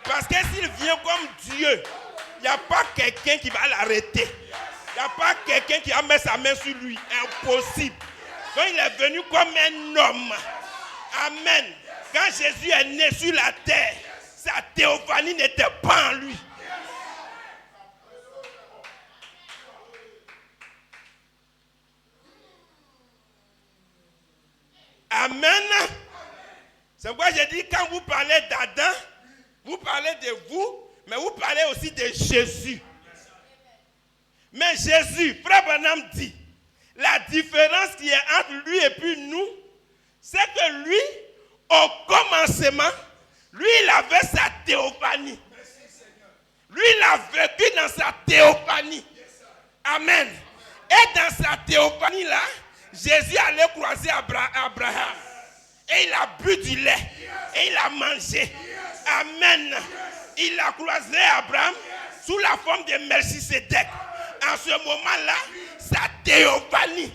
Parce que s'il vient comme Dieu, il n'y a pas quelqu'un qui va l'arrêter. Il n'y a pas quelqu'un qui va mettre sa main sur lui. Impossible. Donc il est venu comme un homme. Amen. Quand Jésus est né sur la terre, sa théophanie n'était pas en lui. Amen. C'est pourquoi j'ai dit, quand vous parlez d'Adam, vous parlez de vous, mais vous parlez aussi de Jésus. Mais Jésus, Frère Branham dit, la différence qui est entre lui et puis nous, c'est que lui, au commencement, lui, il avait sa théophanie. Lui, il a vécu dans sa théophanie. Amen. Et dans sa théophanie là, Jésus allait croiser Abraham. Et il a bu du lait. Et il a mangé. Amen. Il a croisé Abraham sous la forme de Melchisédek. En ce moment-là, sa théophanie,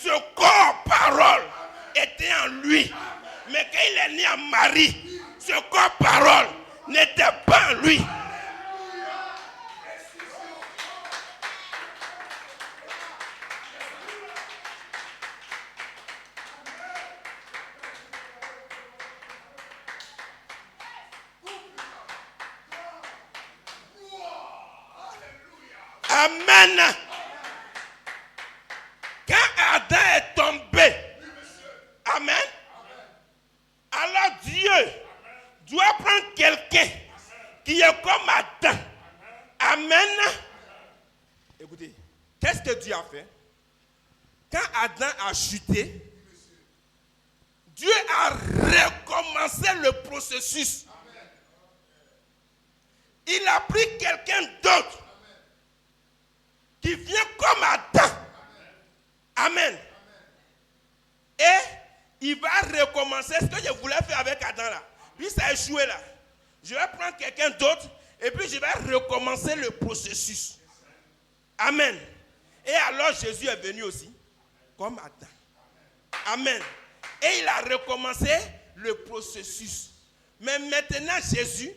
ce corps parole était en lui. Mais quand il est né en Marie, ce corps parole n'était pas en lui. Amen. Quand Adam est tombé, amen, alors Dieu doit prendre quelqu'un qui est comme Adam. Amen. Écoutez, qu'est-ce que Dieu a fait? Quand Adam a chuté, Dieu a recommencé le processus. Il a pris quelqu'un d'autre qui vient comme Adam. Amen. Et il va recommencer ce que je voulais faire avec Adam là. Puis ça a échoué là. Je vais prendre quelqu'un d'autre et puis je vais recommencer le processus. Amen. Et alors Jésus est venu aussi comme Adam. Amen. Et il a recommencé le processus. Mais maintenant Jésus,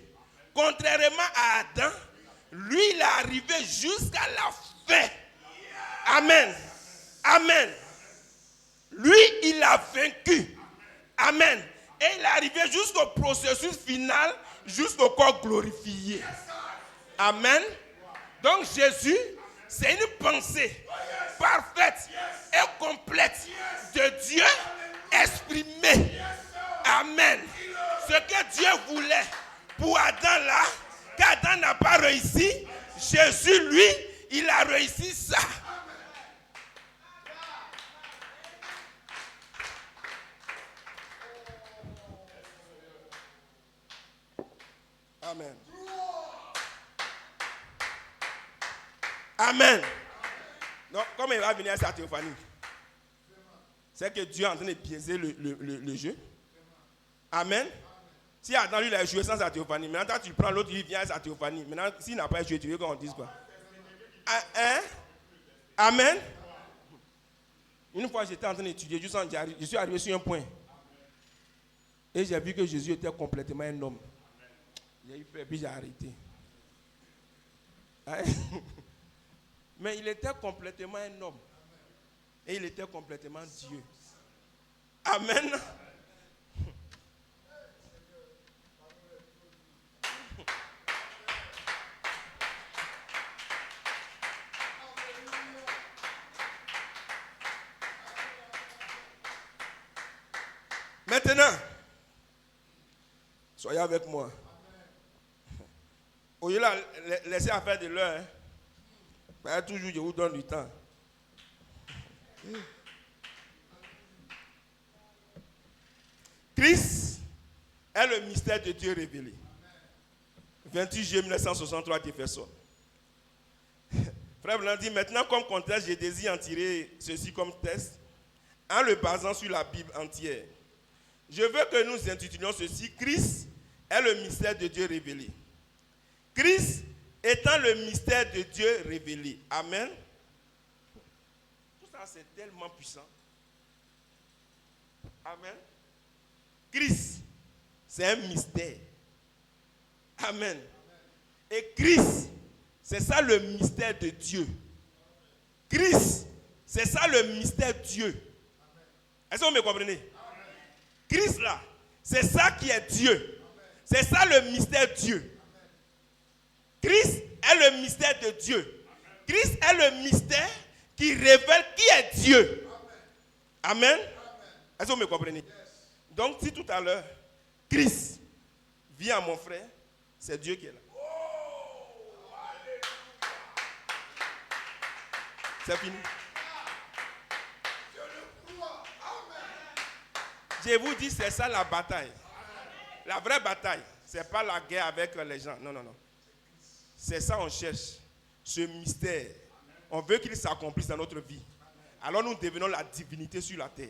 contrairement à Adam, lui il est arrivé jusqu'à la fin. Amen. Amen. Lui, il a vaincu. Amen. Et il est arrivé jusqu'au processus final, jusqu'au corps glorifié. Amen. Donc Jésus, c'est une pensée parfaite et complète de Dieu exprimée. Amen. Ce que Dieu voulait pour Adam là, qu'Adam n'a pas réussi, Jésus, lui, il a réussi ça. Amen. Amen. Donc, comme il va venir à sa théophanie, c'est que Dieu est en train de biaiser le jeu. Amen. Si Adam lui il a joué sans sa théophanie, maintenant tu prends l'autre, il vient à sa théophanie. Maintenant, s'il n'a pas joué, tu veux qu'on dise quoi? Amen. Une fois j'étais en train d'étudier, je suis arrivé sur un point. Et j'ai vu que Jésus était complètement un homme. J'ai eu peur, puis j'ai arrêté. Mais il était complètement un homme. Et il était complètement Dieu. Amen. Maintenant, soyez avec moi. Au lieu de laisser à faire de l'heure, hein, toujours je vous donne du temps. Christ est le mystère de Dieu révélé. 28 juillet 1963, Jefferson. Frère Blanc dit, maintenant comme contexte, je désire en tirer ceci comme test, en le basant sur la Bible entière. Je veux que nous intitulions ceci, Christ est le mystère de Dieu révélé. Christ étant le mystère de Dieu révélé. Amen. Tout ça, c'est tellement puissant. Amen. Christ, c'est un mystère. Amen. Et Christ, c'est ça le mystère de Dieu. Christ, c'est ça le mystère de Dieu. Est-ce que vous me comprenez? Christ là, c'est ça qui est Dieu. C'est ça le mystère de Dieu. Christ est le mystère de Dieu. Christ est le mystère qui révèle qui est Dieu. Amen. Est-ce que vous me comprenez? Donc si tout à l'heure, Christ vient à mon frère, c'est Dieu qui est là. C'est fini. Je vous dis, c'est ça la bataille. La vraie bataille, ce n'est pas la guerre avec les gens. Non, non, non. C'est ça on cherche. Ce mystère. On veut qu'il s'accomplisse dans notre vie. Alors nous devenons la divinité sur la terre.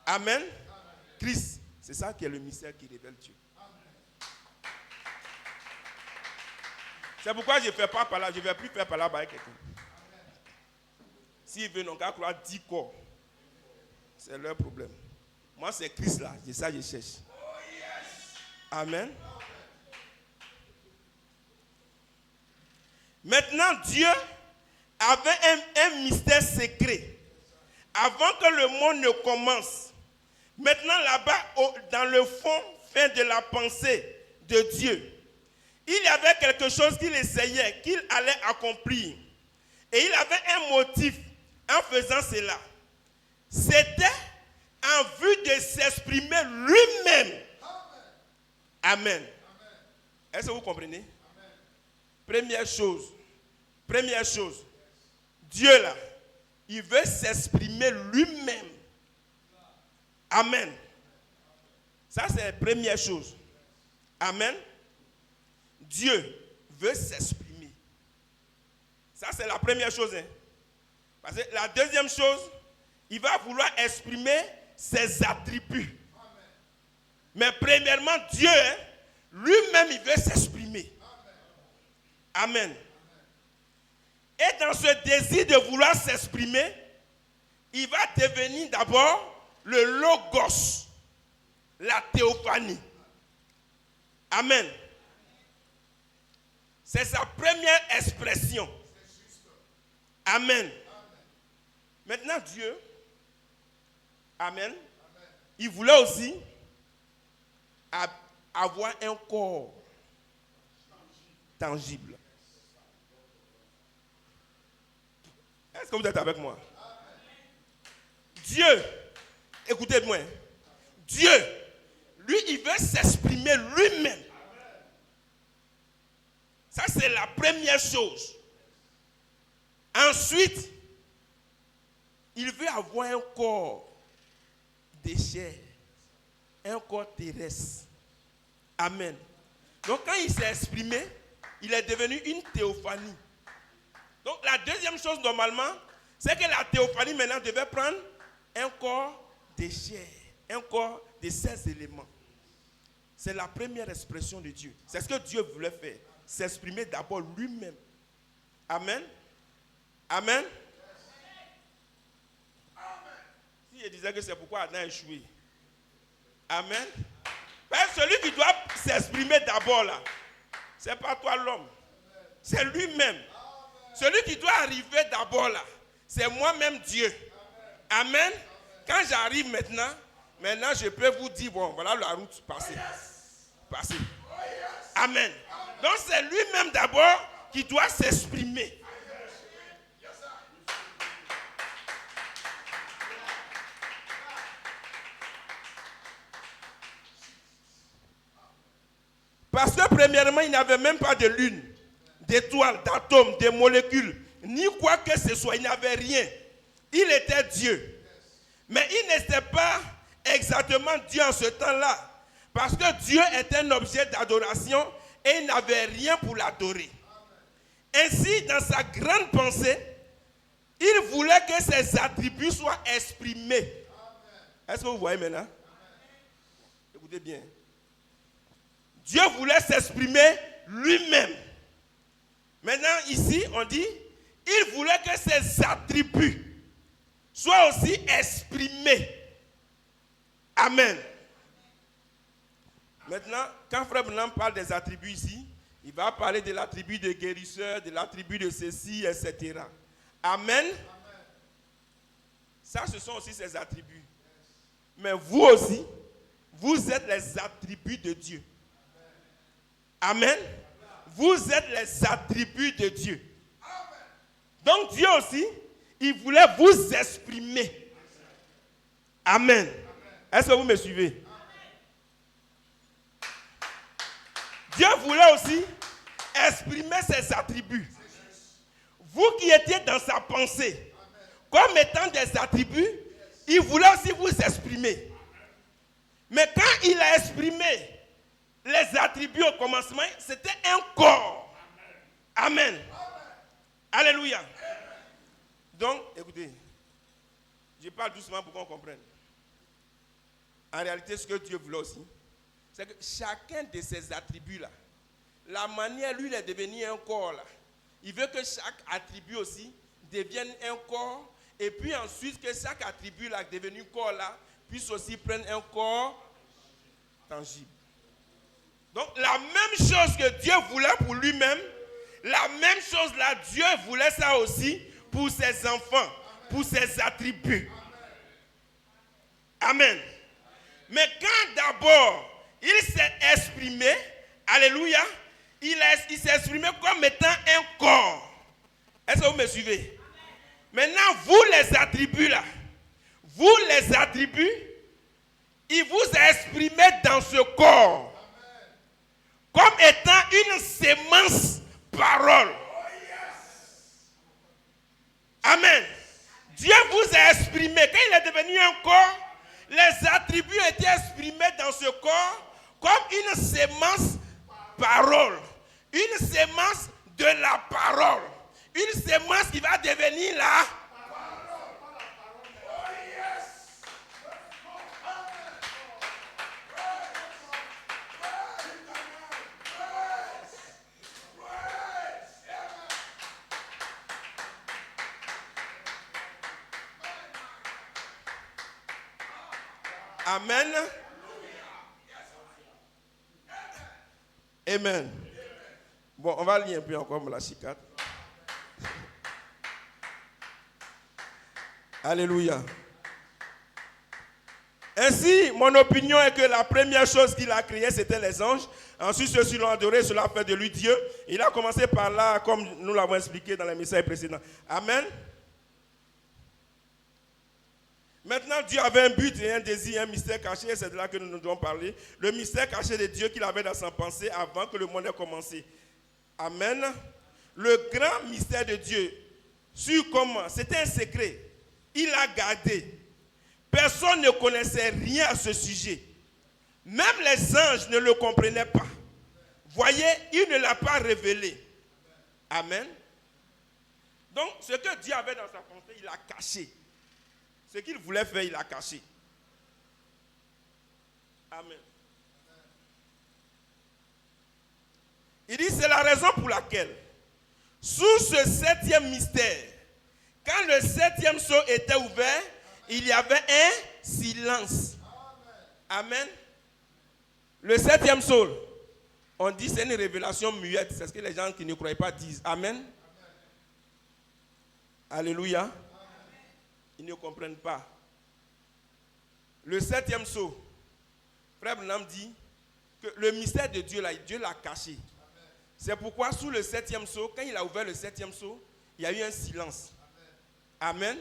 Amen. Christ, c'est ça qui est le mystère qui révèle Dieu. C'est pourquoi je ne fais pas parler, je ne vais plus faire parler avec quelqu'un. S'ils veulent n'ont qu'à croire 10 corps, c'est leur problème. Moi, c'est Christ là, c'est ça que je cherche. Amen. Maintenant, Dieu avait un mystère secret. Avant que le monde ne commence. Maintenant, là-bas, dans le fond fin de la pensée de Dieu, il y avait quelque chose qu'il essayait, qu'il allait accomplir. Et il avait un motif en faisant cela. C'était en vue de s'exprimer lui-même. Amen. Est-ce que vous comprenez? Première chose, Dieu là, il veut s'exprimer lui-même. Amen. Ça c'est la première chose. Amen. Dieu veut s'exprimer. Ça c'est la première chose. Hein. Parce que la deuxième chose, il va vouloir exprimer ses attributs. Mais premièrement, Dieu, hein, lui-même, il veut s'exprimer. Amen. Et dans ce désir de vouloir s'exprimer, il va devenir d'abord le logos, la théophanie. Amen. C'est sa première expression. Amen. Maintenant, Dieu, amen, il voulait aussi avoir un corps tangible. Est-ce que vous êtes avec moi? Dieu, écoutez-moi, Dieu, lui, il veut s'exprimer lui-même. Ça, c'est la première chose. Ensuite, il veut avoir un corps de chair, un corps terrestre. Amen. Donc, quand il s'est exprimé, il est devenu une théophanie. Donc, la deuxième chose, normalement, c'est que la théophanie, maintenant, devait prendre un corps de chair, un corps de 16 éléments. C'est la première expression de Dieu. C'est ce que Dieu voulait faire. S'exprimer d'abord lui-même. Amen. Amen. Si je disais que c'est pourquoi Adam a échoué. Amen. Ben, celui qui doit s'exprimer d'abord là, c'est pas toi l'homme. C'est lui-même. Celui qui doit arriver d'abord là, c'est moi-même Dieu. Amen. Quand j'arrive maintenant je peux vous dire, bon, voilà la route, passez. Passez. Amen. Donc c'est lui-même d'abord qui doit s'exprimer. Parce que premièrement, il n'avait même pas de lune, d'étoiles, d'atomes, de molécules, ni quoi que ce soit. Il n'avait rien. Il était Dieu. Mais il n'était pas exactement Dieu en ce temps-là. Parce que Dieu est un objet d'adoration et il n'avait rien pour l'adorer. Ainsi, dans sa grande pensée, il voulait que ses attributs soient exprimés. Est-ce que vous voyez maintenant? Écoutez bien. Dieu voulait s'exprimer lui-même. Maintenant, ici, on dit, il voulait que ses attributs soient aussi exprimés. Amen. Maintenant, quand Frère Branham parle des attributs ici, il va parler de l'attribut de guérisseur, de l'attribut de ceci, etc. Amen. Ça, ce sont aussi ses attributs. Mais vous aussi, vous êtes les attributs de Dieu. Amen. Vous êtes les attributs de Dieu. Donc Dieu aussi, il voulait vous exprimer. Amen. Est-ce que vous me suivez? Dieu voulait aussi exprimer ses attributs. Vous qui étiez dans sa pensée, comme étant des attributs, il voulait aussi vous exprimer. Mais quand il a exprimé les attributs au commencement, c'était un corps. Amen. Alléluia. Donc, écoutez, je parle doucement pour qu'on comprenne. En réalité, ce que Dieu voulait aussi, c'est que chacun de ces attributs-là, la manière, lui, il est devenu un corps là. Il veut que chaque attribut aussi devienne un corps, et puis ensuite que chaque attribut là, devenu corps là, puisse aussi prendre un corps tangible. Donc, la même chose que Dieu voulait pour lui-même, la même chose là, Dieu voulait ça aussi pour ses enfants, pour ses attributs. Amen. Mais quand d'abord, il s'est exprimé, alléluia, il s'est exprimé comme étant un corps. Est-ce que vous me suivez? Maintenant, vous les attributs là, vous les attributs, il vous a exprimé dans ce corps comme étant une sémence parole. Amen. Dieu vous a exprimé, quand il est devenu un corps, les attributs étaient exprimés dans ce corps comme une sémence parole. Une sémence de la parole. Une sémence qui va devenir la Amen. Amen. Bon, on va lire un peu encore la cicate. Alléluia. Ainsi, mon opinion est que la première chose qu'il a créée, c'était les anges. Ensuite, ceux-ci l'ont adoré, cela fait de lui Dieu. Il a commencé par là, comme nous l'avons expliqué dans les messages précédents. Amen. Maintenant, Dieu avait un but et un désir, un mystère caché, et c'est de là que nous devons parler. Le mystère caché de Dieu qu'il avait dans sa pensée avant que le monde ait commencé. Amen. Le grand mystère de Dieu, sur comment, c'était un secret. Il a gardé. Personne ne connaissait rien à ce sujet. Même les anges ne le comprenaient pas. Voyez, il ne l'a pas révélé. Amen. Donc, ce que Dieu avait dans sa pensée, il l'a caché. Ce qu'il voulait faire, il l'a caché. Amen. Il dit, c'est la raison pour laquelle, sous ce 7e mystère, quand le 7e sceau était ouvert, il y avait un silence. Amen. Le 7e sceau, on dit c'est une révélation muette. C'est ce que les gens qui ne croient pas disent. Amen. Alléluia. Ils ne comprennent pas. Le 7e sceau, Frère Branham dit que le mystère de Dieu, là, Dieu l'a caché. C'est pourquoi sous le 7e sceau, quand il a ouvert le 7e sceau, il y a eu un silence. Amen.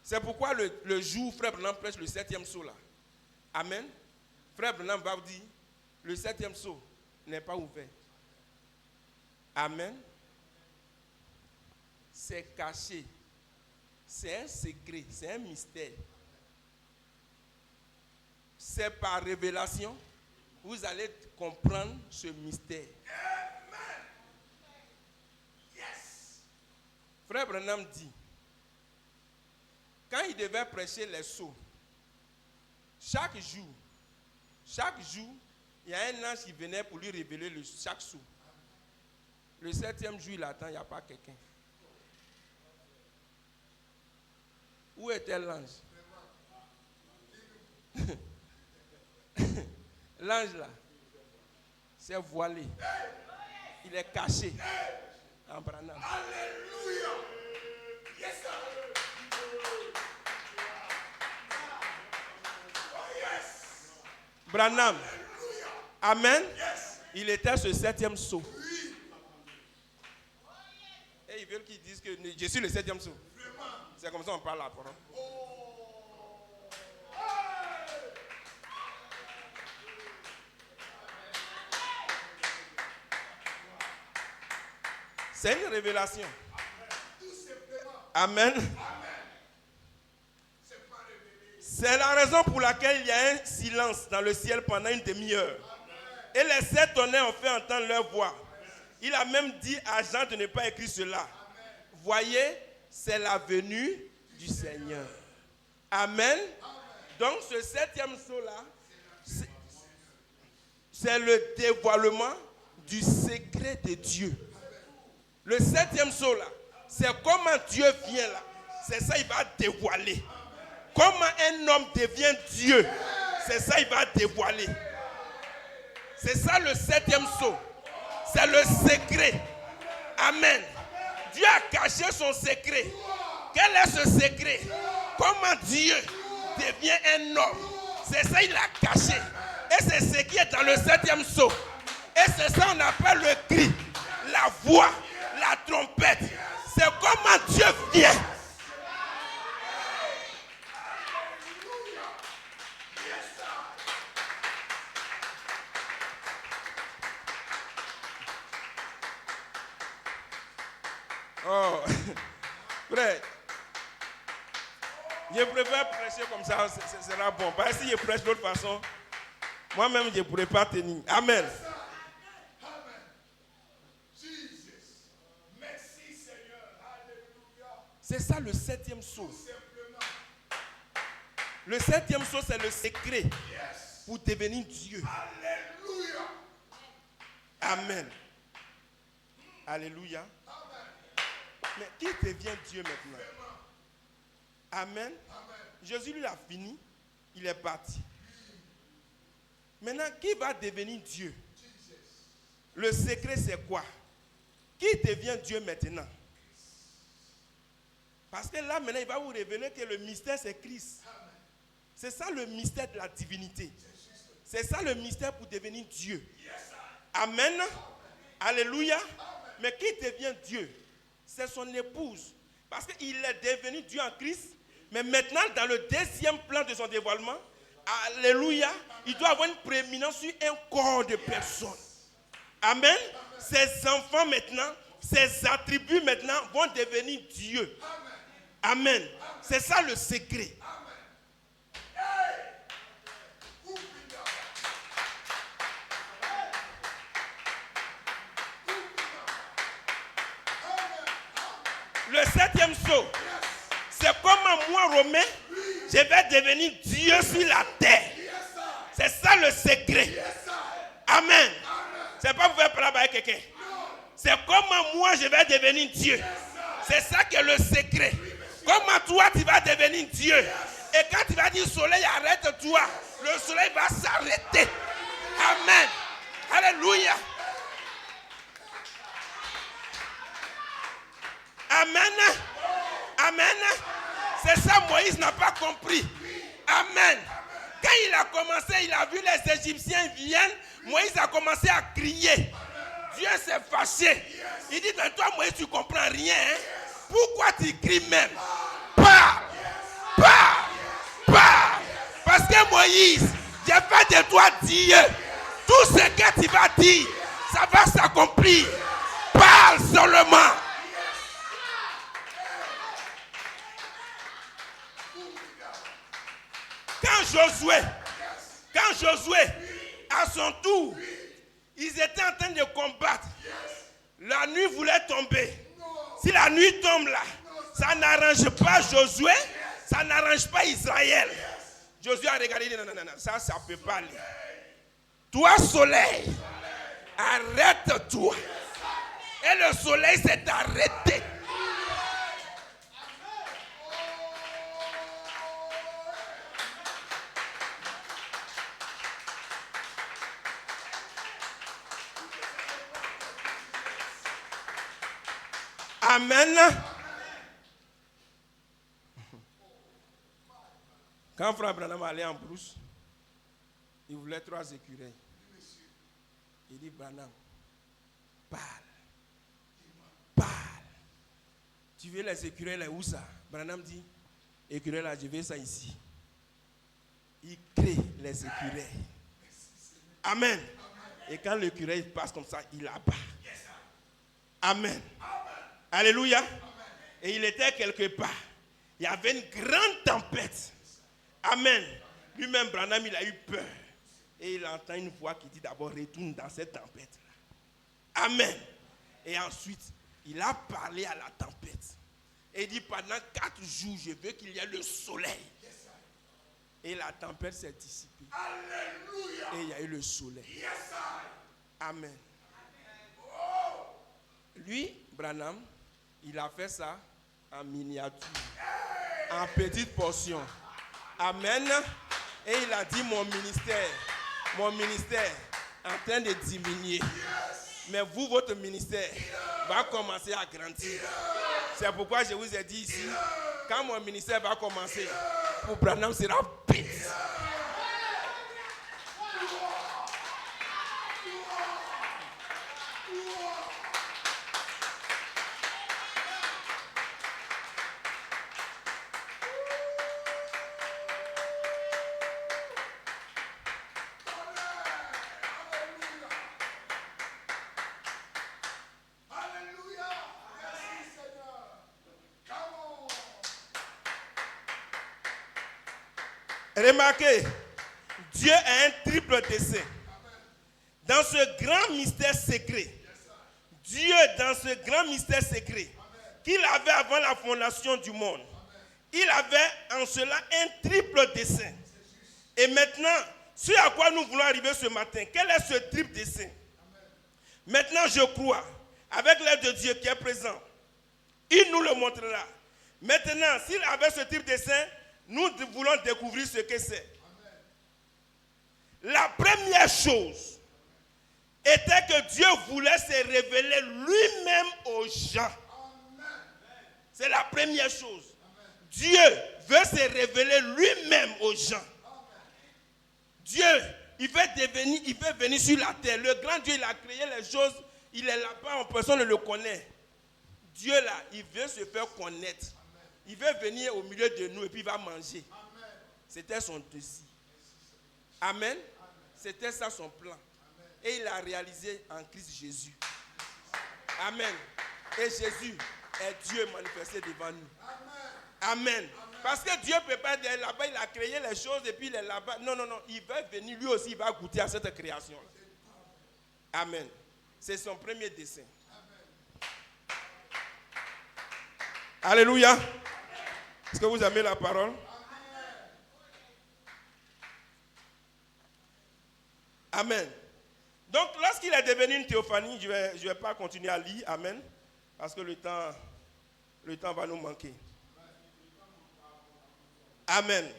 C'est pourquoi le jour où Frère Branham prêche le 7e sceau là. Amen. Frère Branham va vous dire, le 7e sceau n'est pas ouvert. Amen. C'est caché. C'est un secret, c'est un mystère. C'est par révélation, vous allez comprendre ce mystère. Amen. Yes. Frère Branham dit, quand il devait prêcher les sceaux, chaque jour, il y a un ange qui venait pour lui révéler chaque sceau. Le 7e jour, il attend, il n'y a pas quelqu'un. Où était l'ange? L'ange là, c'est voilé. Il est caché en Branham. Alléluia. Yes, sir. Branham. Amen. Yes. Il était ce 7e sceau. Oui. Et ils veulent qu'ils disent que je suis le 7e sceau. C'est comme ça qu'on parle la parole. C'est une révélation. Amen. C'est la raison pour laquelle il y a un silence dans le ciel pendant une demi-heure. Et les 7 tonnerres ont fait entendre leur voix. Il a même dit à Jean de ne pas écrire cela. Voyez, c'est la venue du Seigneur. Amen. Donc ce 7e sceau-là, c'est le dévoilement du secret de Dieu. Le 7e sceau-là, c'est comment Dieu vient là. C'est ça, il va dévoiler. Comment un homme devient Dieu, c'est ça, il va dévoiler. C'est ça le 7e sceau. C'est le secret. Amen. Dieu a caché son secret. Quel est ce secret? Comment Dieu devient un homme? C'est ça, il l'a caché. Et c'est ce qui est dans le 7e sceau. Et c'est ça qu'on appelle le cri. la voix, la trompette. C'est comment Dieu vient. Oh, frère, je préfère prêcher comme ça, ce sera bon. Parce que si je prêche de l'autre façon, moi-même, je ne pourrais pas tenir. Amen. C'est ça le 7e sceau. Le 7e sceau, c'est le secret pour devenir Dieu. Amen. Alléluia. Mais qui devient Dieu maintenant? Amen. Jésus lui a fini. Il est parti. Maintenant, qui va devenir Dieu? Le secret, c'est quoi? Qui devient Dieu maintenant? Parce que là, maintenant, il va vous révéler que le mystère, c'est Christ. C'est ça le mystère de la divinité. C'est ça le mystère pour devenir Dieu. Amen. Alléluia. Mais qui devient Dieu? C'est son épouse. Parce qu'il est devenu Dieu en Christ. Mais maintenant, dans le deuxième plan de son dévoilement, alléluia, il doit avoir une prééminence sur un corps de personnes. Amen. Ses enfants maintenant, ses attributs maintenant vont devenir Dieu. Amen. C'est ça le secret. Le 7e sceau, c'est comment moi, Romain, je vais devenir Dieu sur la terre. C'est ça le secret. Amen. C'est pas vous faire parler avec quelqu'un. C'est comment moi, je vais devenir Dieu. C'est ça que le secret. Comment toi, tu vas devenir Dieu. Et quand tu vas dire soleil, arrête-toi, le soleil va s'arrêter. Amen. Alléluia. Amen. Amen. C'est ça, Moïse n'a pas compris. Amen. Quand il a commencé, il a vu les Égyptiens viennent, Moïse a commencé à crier. Dieu s'est fâché. Il dit, mais toi, Moïse, tu ne comprends rien. Hein? Pourquoi tu cries même? Parle. Parle. Parle. Parce que Moïse, j'ai fait de toi Dieu. Tout ce que tu vas dire, ça va s'accomplir. Parle seulement. Quand Josué, à son tour, ils étaient en train de combattre. La nuit voulait tomber. Si la nuit tombe là, ça n'arrange pas Josué, ça n'arrange pas Israël. Josué a regardé, il dit non, ça ne peut pas aller. Toi, soleil, arrête-toi. Et le soleil s'est arrêté. Amen. Quand Frère Branham allait en brousse, il voulait 3 écureuils. Il dit, Branham, parle. Parle. Tu veux les écureuils là où ça? Branham dit, écureuils là, je veux ça ici. Il crée les écureuils. Amen. Et quand l'écureuil passe comme ça, il abat. Amen. Alléluia. Et il était quelque part. Il y avait une grande tempête. Amen. Lui-même, Branham, il a eu peur. Et il entend une voix qui dit d'abord, retourne dans cette tempête-là. Amen. Et ensuite, il a parlé à la tempête. Et il dit, pendant 4 jours, je veux qu'il y ait le soleil. Et la tempête s'est dissipée. Alléluia. Et il y a eu le soleil. Amen. Lui, Branham, il a fait ça en miniature, en petite portion. Amen. Et il a dit, mon ministère en train de diminuer. Mais vous, votre ministère va commencer à grandir. C'est pourquoi je vous ai dit ici, quand mon ministère va commencer, pour Branham sera petit. Remarquez, Dieu a un triple dessein. Dans ce grand mystère secret, Dieu, dans ce grand mystère secret qu'il avait avant la fondation du monde, il avait en cela un triple dessein. Et maintenant, ce à quoi nous voulons arriver ce matin, quel est ce triple dessein? Maintenant, je crois, avec l'aide de Dieu qui est présent, il nous le montrera. Maintenant, s'il avait ce triple dessein, nous voulons découvrir ce que c'est. La première chose était que Dieu voulait se révéler lui-même aux gens. C'est la première chose. Dieu veut se révéler lui-même aux gens. Dieu, il veut venir sur la terre. Le grand Dieu, il a créé les choses. Il est là-bas, personne ne le connaît. Dieu, là, il veut se faire connaître. Il veut venir au milieu de nous et puis il va manger. C'était son désir. Amen. C'était ça son plan. Et il a réalisé en Christ Jésus. Amen. Et Jésus est Dieu manifesté devant nous. Amen. Parce que Dieu ne peut pas être là-bas, il a créé les choses et puis il est là-bas. Non, non, non. Il va venir, lui aussi, il va goûter à cette création. Amen. C'est son premier dessein. Alléluia. Est-ce que vous aimez la parole? Amen. Donc, lorsqu'il est devenu une théophanie, je vais pas continuer à lire. Amen. Parce que le temps va nous manquer. Amen.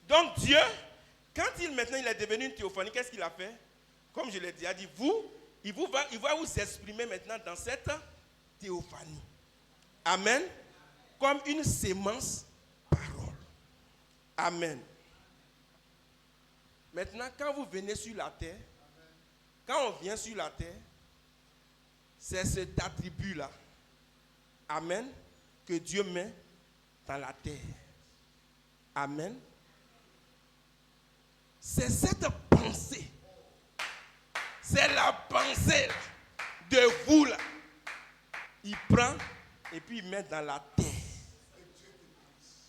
Donc, Dieu, quand maintenant il est devenu une théophanie, qu'est-ce qu'il a fait? Comme je l'ai dit, il a dit, il va vous exprimer maintenant dans cette théophanie. Amen. Comme une sémence parole. Amen. Maintenant, quand vous venez sur la terre, quand on vient sur la terre, c'est cet attribut-là. Amen. Que Dieu met dans la terre. Amen. C'est cette pensée. C'est la pensée de vous là. Il prend et puis il met dans la terre.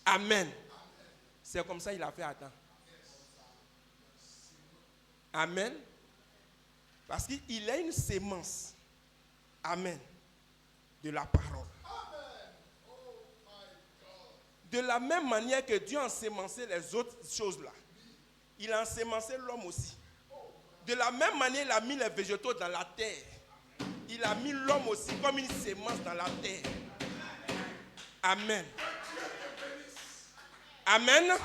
Amen. C'est comme ça qu'il a fait Adam. Amen. Parce qu'il est une sémence. Amen. De la parole. De la même manière que Dieu a ensémencé les autres choses là, il a ensémencé l'homme aussi. De la même manière, il a mis les végétaux dans la terre. Il a mis l'homme aussi comme une sémence dans la terre. Amen. Amen.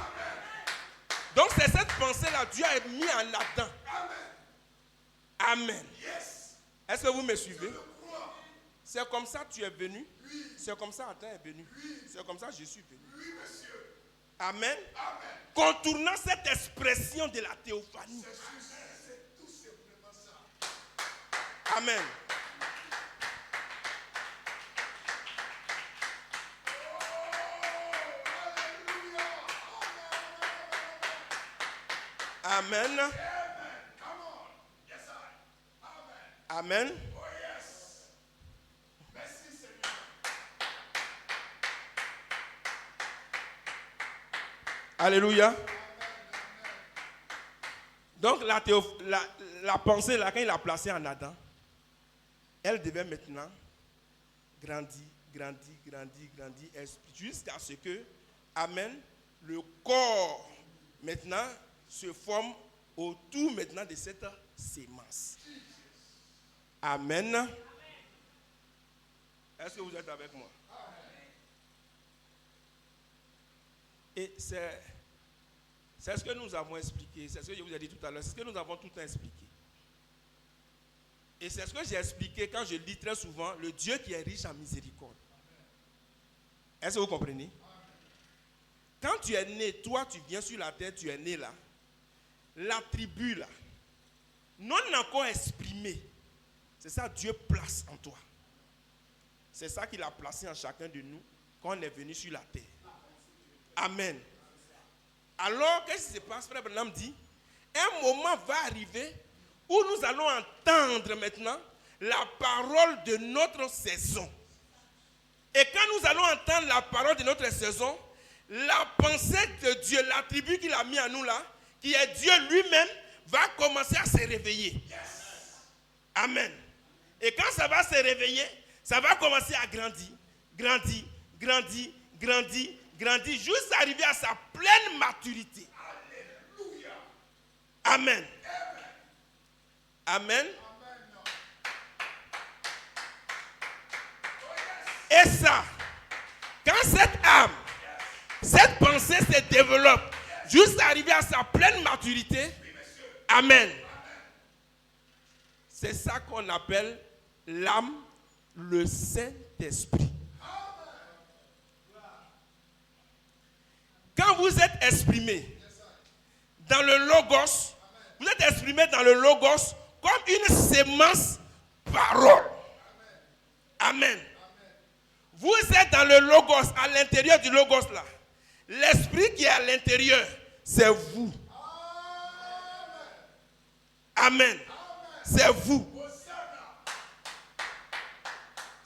Donc c'est cette pensée-là, Dieu a mis en Adam. Amen. Est-ce que vous me suivez? C'est comme ça que tu es venu. C'est comme ça Adam est venu. C'est comme ça que je suis venu. Amen. Contournant cette expression de la théophanie. Amen. Amen. Amen. Alléluia. Donc la pensée là, quand il a placé en Adam, elle devait maintenant grandir, jusqu'à ce que, amen, le corps maintenant se forme autour maintenant de cette sémence. Amen. Est-ce que vous êtes avec moi? Et c'est ce que nous avons expliqué, c'est ce que je vous ai dit tout à l'heure, c'est ce que nous avons tout expliqué. Et c'est ce que j'ai expliqué quand je lis très souvent, le Dieu qui est riche en miséricorde. Est-ce que vous comprenez? Quand tu es né, toi tu viens sur la terre, tu es né là, l'attribut là, non encore exprimé, c'est ça Dieu place en toi. C'est ça qu'il a placé en chacun de nous quand on est venu sur la terre. Amen. Alors, qu'est-ce qui se passe? Frère Branham dit, un moment va arriver où nous allons entendre maintenant la parole de notre saison. Et quand nous allons entendre la parole de notre saison, la pensée de Dieu, l'attribut qu'il a mis à nous là, qui est Dieu lui-même, va commencer à se réveiller. Amen. Et quand ça va se réveiller, ça va commencer à grandir, grandir, grandir, grandir, grandir, jusqu'à arriver à sa pleine maturité. Amen. Amen. Et ça, quand cette âme, cette pensée se développe jusqu'à arriver à sa pleine maturité, amen. C'est ça qu'on appelle l'âme, le Saint-Esprit. Quand vous êtes exprimé dans le Logos, vous êtes exprimé dans le Logos comme une sémence parole. Amen. Vous êtes dans le Logos, à l'intérieur du Logos là. L'esprit qui est à l'intérieur, c'est vous. Amen. C'est vous.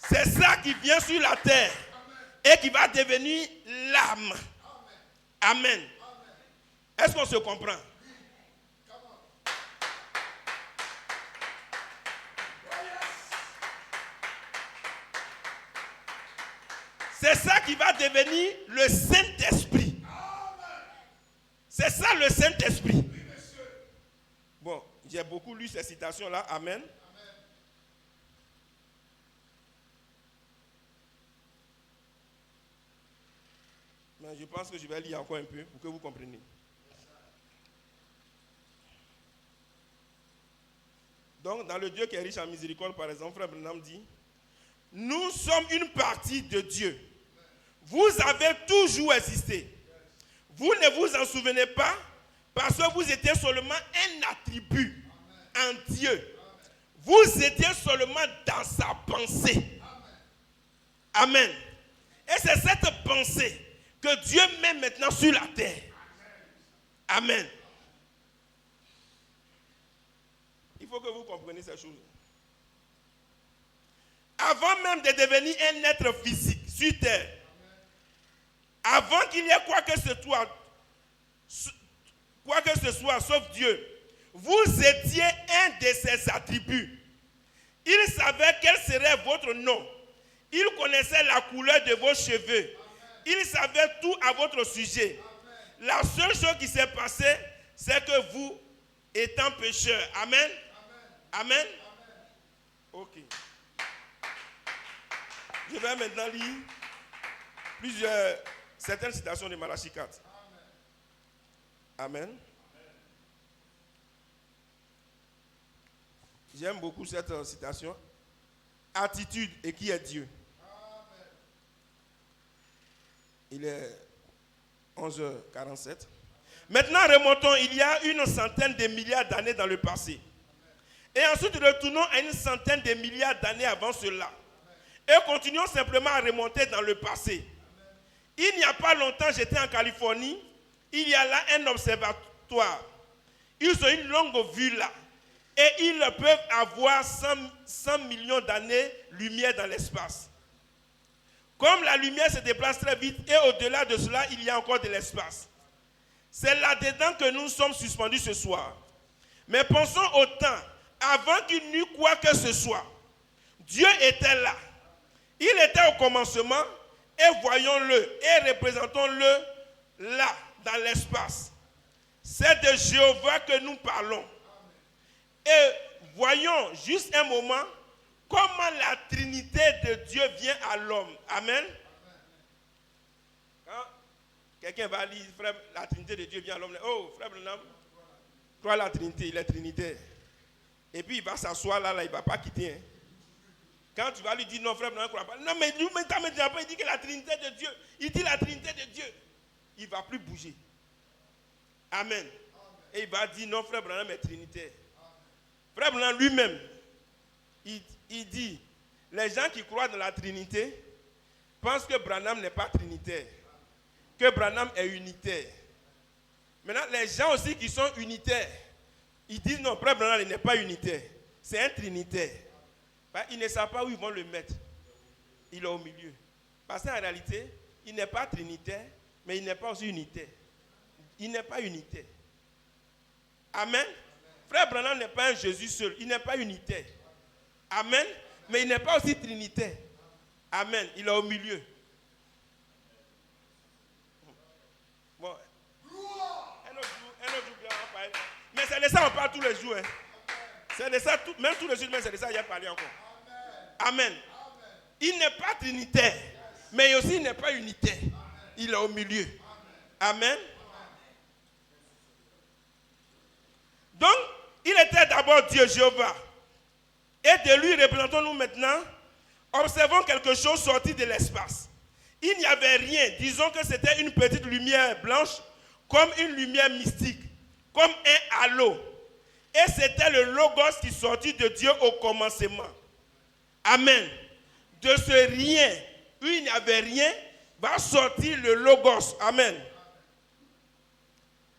C'est ça qui vient sur la terre et qui va devenir l'âme. Amen. Est-ce qu'on se comprend? C'est ça qui va devenir le Saint-Esprit. C'est ça le Saint-Esprit. Bon, j'ai beaucoup lu ces citations-là. Amen. Mais je pense que je vais lire encore un peu pour que vous compreniez. Donc, dans le Dieu qui est riche en miséricorde, par exemple, Frère Branham dit, nous sommes une partie de Dieu. Vous avez toujours existé. Vous ne vous en souvenez pas parce que vous étiez seulement un attribut en Dieu. Vous étiez seulement dans sa pensée. Amen. Et c'est cette pensée que Dieu met maintenant sur la terre. Amen. Il faut que vous compreniez ces choses. Avant même de devenir un être physique sur terre, avant qu'il y ait quoi que ce soit sauf Dieu, vous étiez un de ses attributs. Il savait quel serait votre nom. Il connaissait la couleur de vos cheveux. Il savait tout à votre sujet. La seule chose qui s'est passée, c'est que vous, étant pécheurs, amen. Amen. Ok. Je vais maintenant lire certaines citations de Malachie 4. Amen. J'aime beaucoup cette citation. Attitude et qui est Dieu. Il est 11h47. Maintenant, remontons il y a une centaine de milliards d'années dans le passé. Et ensuite, retournons à une centaine de milliards d'années avant cela. Et continuons simplement à remonter dans le passé. Il n'y a pas longtemps, j'étais en Californie. Il y a là un observatoire. Ils ont une longue vue là. Et ils peuvent avoir 100 millions d'années-lumière dans l'espace. Comme la lumière se déplace très vite et au-delà de cela, il y a encore de l'espace. C'est là-dedans que nous sommes suspendus ce soir. Mais pensons au temps, avant qu'il n'y eût quoi que ce soit. Dieu était là. Il était au commencement et voyons-le et représentons-le là, dans l'espace. C'est de Jéhovah que nous parlons. Et voyons juste un moment comment la Trinité de Dieu vient à l'homme. Amen. Quand quelqu'un va lire, frère, la Trinité de Dieu vient à l'homme. Oh, frère Branham, crois la Trinité, il est trinitaire. Et puis il va s'asseoir là, il ne va pas quitter. Hein. Quand tu vas lui dire non, frère Branham, crois pas. Non, mais lui, il dit que la Trinité de Dieu. Il dit la Trinité de Dieu. Il ne va plus bouger. Amen. Et il va dire non, frère Branham est trinitaire. Frère Branham lui-même, il dit, les gens qui croient dans la Trinité pensent que Branham n'est pas trinitaire, que Branham est unitaire. Maintenant, les gens aussi qui sont unitaires, ils disent non, frère Branham n'est pas unitaire, c'est un trinitaire. Ils ne savent pas où ils vont le mettre. Il est au milieu. Parce qu'en réalité, il n'est pas trinitaire, mais il n'est pas aussi unitaire. Il n'est pas unitaire. Amen. Frère Branham n'est pas un Jésus seul. Il n'est pas unitaire. Amen. Mais il n'est pas aussi trinitaire. Amen. Il est au milieu. Bon. Un autre jour, on va parler. Mais c'est de ça on parle tous les jours. Hein. C'est de ça, même tous les jours, mais c'est de ça qu'il a parlé encore. Amen. Il n'est pas trinitaire, mais aussi il n'est pas unitaire. Il est au milieu. Amen. Donc, il était d'abord Dieu, Jéhovah. Et de lui, représentons-nous maintenant, observons quelque chose sorti de l'espace. Il n'y avait rien, disons que c'était une petite lumière blanche, comme une lumière mystique, comme un halo. Et c'était le Logos qui sortit de Dieu au commencement. Amen. De ce rien, où il n'y avait rien, va sortir le Logos. Amen.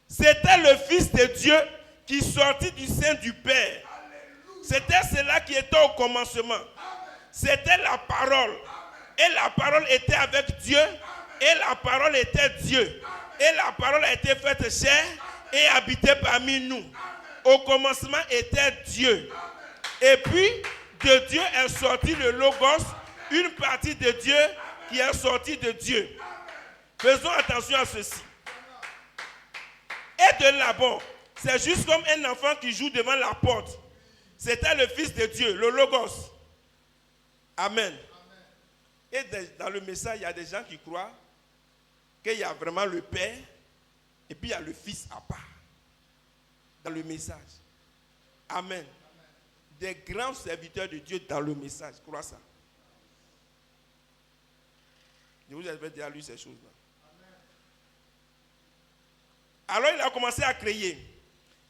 C'était le Fils de Dieu qui sortit du sein du Père. C'était cela qui était au commencement. C'était la parole. Et la parole était avec Dieu. Et la parole était Dieu. Et la parole a été faite chair et habitée parmi nous. Au commencement était Dieu. Et puis, de Dieu est sorti le Logos, une partie de Dieu qui est sortie de Dieu. Faisons attention à ceci. Et de là, bon, c'est juste comme un enfant qui joue devant la porte. C'était le Fils de Dieu, le Logos. Amen. Et dans le message, il y a des gens qui croient qu'il y a vraiment le Père et puis il y a le Fils à part. Dans le message. Amen. Des grands serviteurs de Dieu dans le message. Crois ça. Je vous avais déjà lu ces choses-là. Alors il a commencé à créer.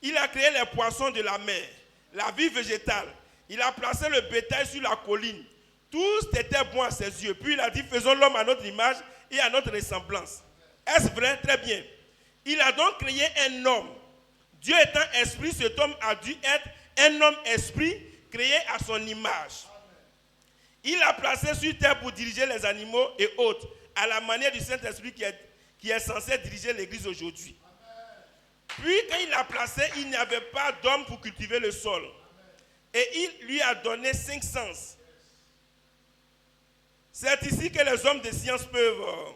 Il a créé les poissons de la mer, la vie végétale. Il a placé le bétail sur la colline. Tout était bon à ses yeux. Puis il a dit, faisons l'homme à notre image et à notre ressemblance. Est-ce vrai? Très bien. Il a donc créé un homme. Dieu étant esprit, cet homme a dû être un homme esprit créé à son image. Il l'a placé sur terre pour diriger les animaux et autres, à la manière du Saint-Esprit qui est censé diriger l'Église aujourd'hui. Puis, quand il l'a placé, il n'y avait pas d'homme pour cultiver le sol. Et il lui a donné 5 sens. C'est ici que les hommes de science peuvent.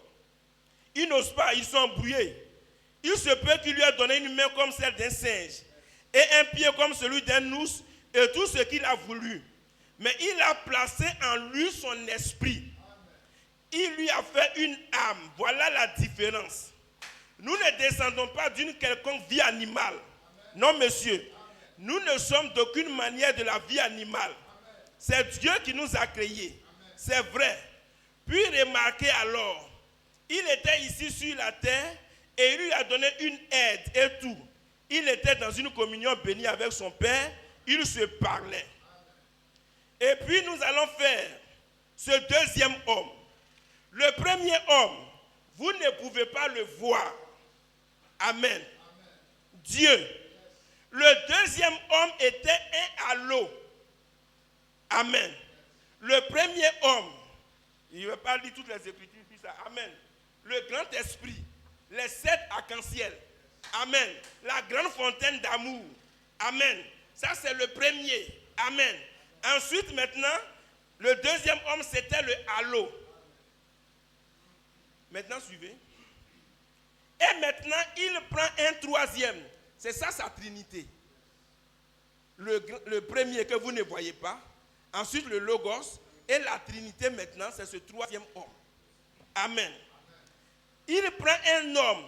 Ils n'osent pas, ils sont embrouillés. Il se peut qu'il lui ait donné une main comme celle d'un singe, et un pied comme celui d'un ours, et tout ce qu'il a voulu. Mais il a placé en lui son esprit. Il lui a fait une âme. Voilà la différence. Nous ne descendons pas d'une quelconque vie animale. Non, monsieur. Nous ne sommes d'aucune manière de la vie animale. C'est Dieu qui nous a créés. C'est vrai. Puis remarquez alors, il était ici sur la terre et il lui a donné une aide et tout. Il était dans une communion bénie avec son Père. Il se parlait. Et puis nous allons faire ce deuxième homme. Le premier homme, vous ne pouvez pas le voir. Amen. Dieu. Le deuxième homme était un halo. Amen. Le premier homme, il ne veut pas lire toutes les Écritures, puis ça. Amen. Le grand esprit, les 7 arcs-en-ciel. Amen. La grande fontaine d'amour. Amen. Ça, c'est le premier. Amen. Ensuite, maintenant, le deuxième homme, c'était le halo. Maintenant, suivez. Et maintenant, il prend un troisième. C'est ça, sa trinité. Le premier que vous ne voyez pas. Ensuite, le Logos. Et la trinité, maintenant, c'est ce troisième homme. Amen. Il prend un homme.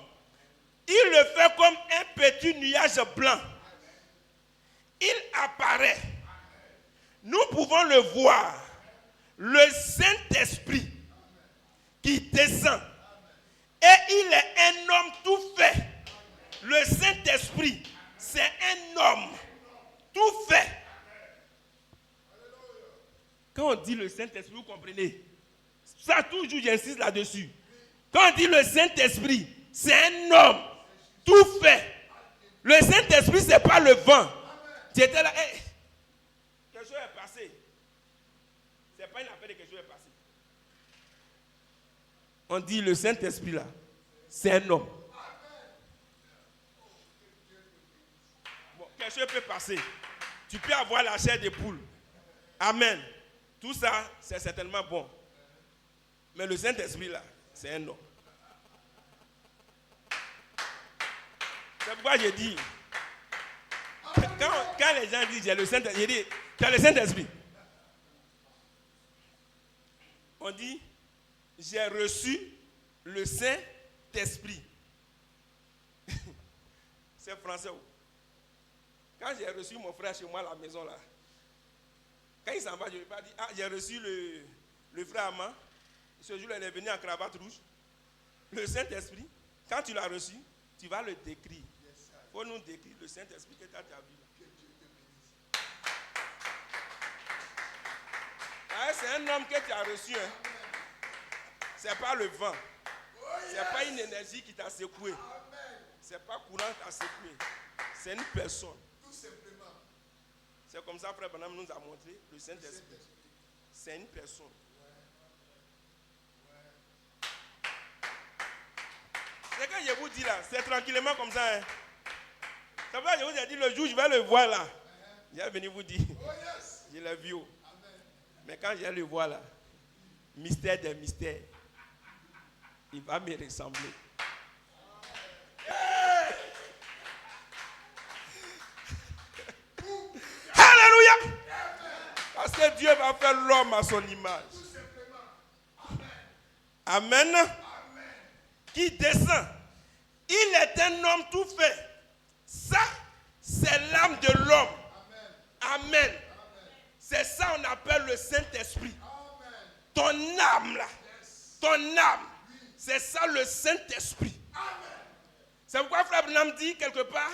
Il le fait comme un petit nuage blanc. Il apparaît. Nous pouvons le voir. Le Saint-Esprit qui descend. Et il est un homme tout fait. Le Saint-Esprit, c'est un homme tout fait. Quand on dit le Saint-Esprit, vous comprenez? Ça, toujours, j'insiste là-dessus. Quand on dit le Saint-Esprit, c'est un homme tout fait. Le Saint-Esprit, ce n'est pas le vent. J'étais là, hey, quelque chose est passé. Ce n'est pas une affaire de quelque chose est passé. On dit le Saint-Esprit là, c'est un homme. Bon, quelque chose peut passer. Tu peux avoir la chair de poule. Amen. Tout ça, c'est certainement bon. Mais le Saint-Esprit là, c'est un homme. C'est pourquoi je dis, quand les gens disent j'ai le Saint-Esprit, je dis, tu as le Saint-Esprit. On dit, j'ai reçu le Saint-Esprit. C'est français. Quand j'ai reçu mon frère chez moi à la maison là, quand il s'en va, je ne vais pas dire, ah, j'ai reçu le frère Amand. Ce jour-là, il est venu en cravate rouge. Le Saint-Esprit, quand tu l'as reçu, tu vas le décrire. Il faut nous décrire le Saint-Esprit que tu as vu. Ah, c'est un homme que tu as reçu. Hein. Ce n'est pas le vent. Ce n'est pas une énergie qui t'a secoué. Ce n'est pas courant qui t'a secoué. C'est une personne. Tout simplement. C'est comme ça, frère Branham nous a montré le Saint-Esprit. C'est une personne. C'est quand je vous dis là, c'est tranquillement comme ça. Hein. C'est pourquoi je vous ai dit, le jour je vais le voir là. Je vais venir vous dire, je l'ai vu. Mais quand je vais le voir là, mystère des mystères, il va me ressembler. Alléluia! Parce que Dieu va faire l'homme à son image. Amen. Qui descend. Il est un homme tout fait. Ça, c'est l'âme de l'homme. Amen. C'est ça qu'on appelle le Saint-Esprit. Ton âme là, ton âme, c'est ça le Saint-Esprit. C'est pourquoi Frère Branham dit quelque part,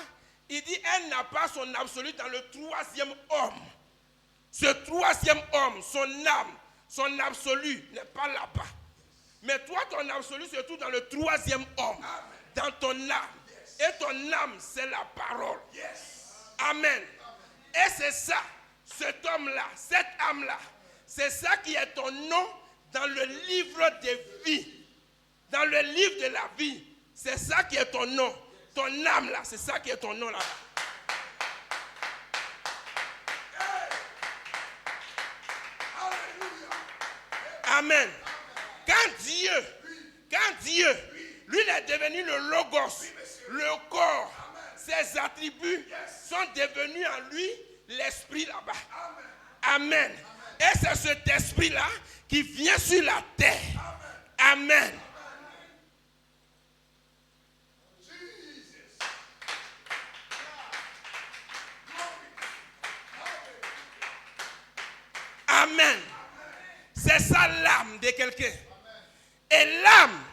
il dit elle n'a pas son absolu dans le troisième homme. Ce troisième homme, son âme, son absolu n'est pas là-bas. Mais toi, ton absolu se trouve dans le troisième homme, dans ton âme. Et ton âme, c'est la parole. Amen. Et c'est ça, cet homme-là, cette âme-là, c'est ça qui est ton nom dans le livre de vie. Dans le livre de la vie, c'est ça qui est ton nom. Ton âme-là, c'est ça qui est ton nom là-bas. Amen. Quand Dieu, lui, il est devenu le Logos, le corps, ses attributs sont devenus en lui l'esprit là-bas. Amen. Et c'est cet esprit-là qui vient sur la terre. Amen. Amen. C'est ça l'âme de quelqu'un. Et l'âme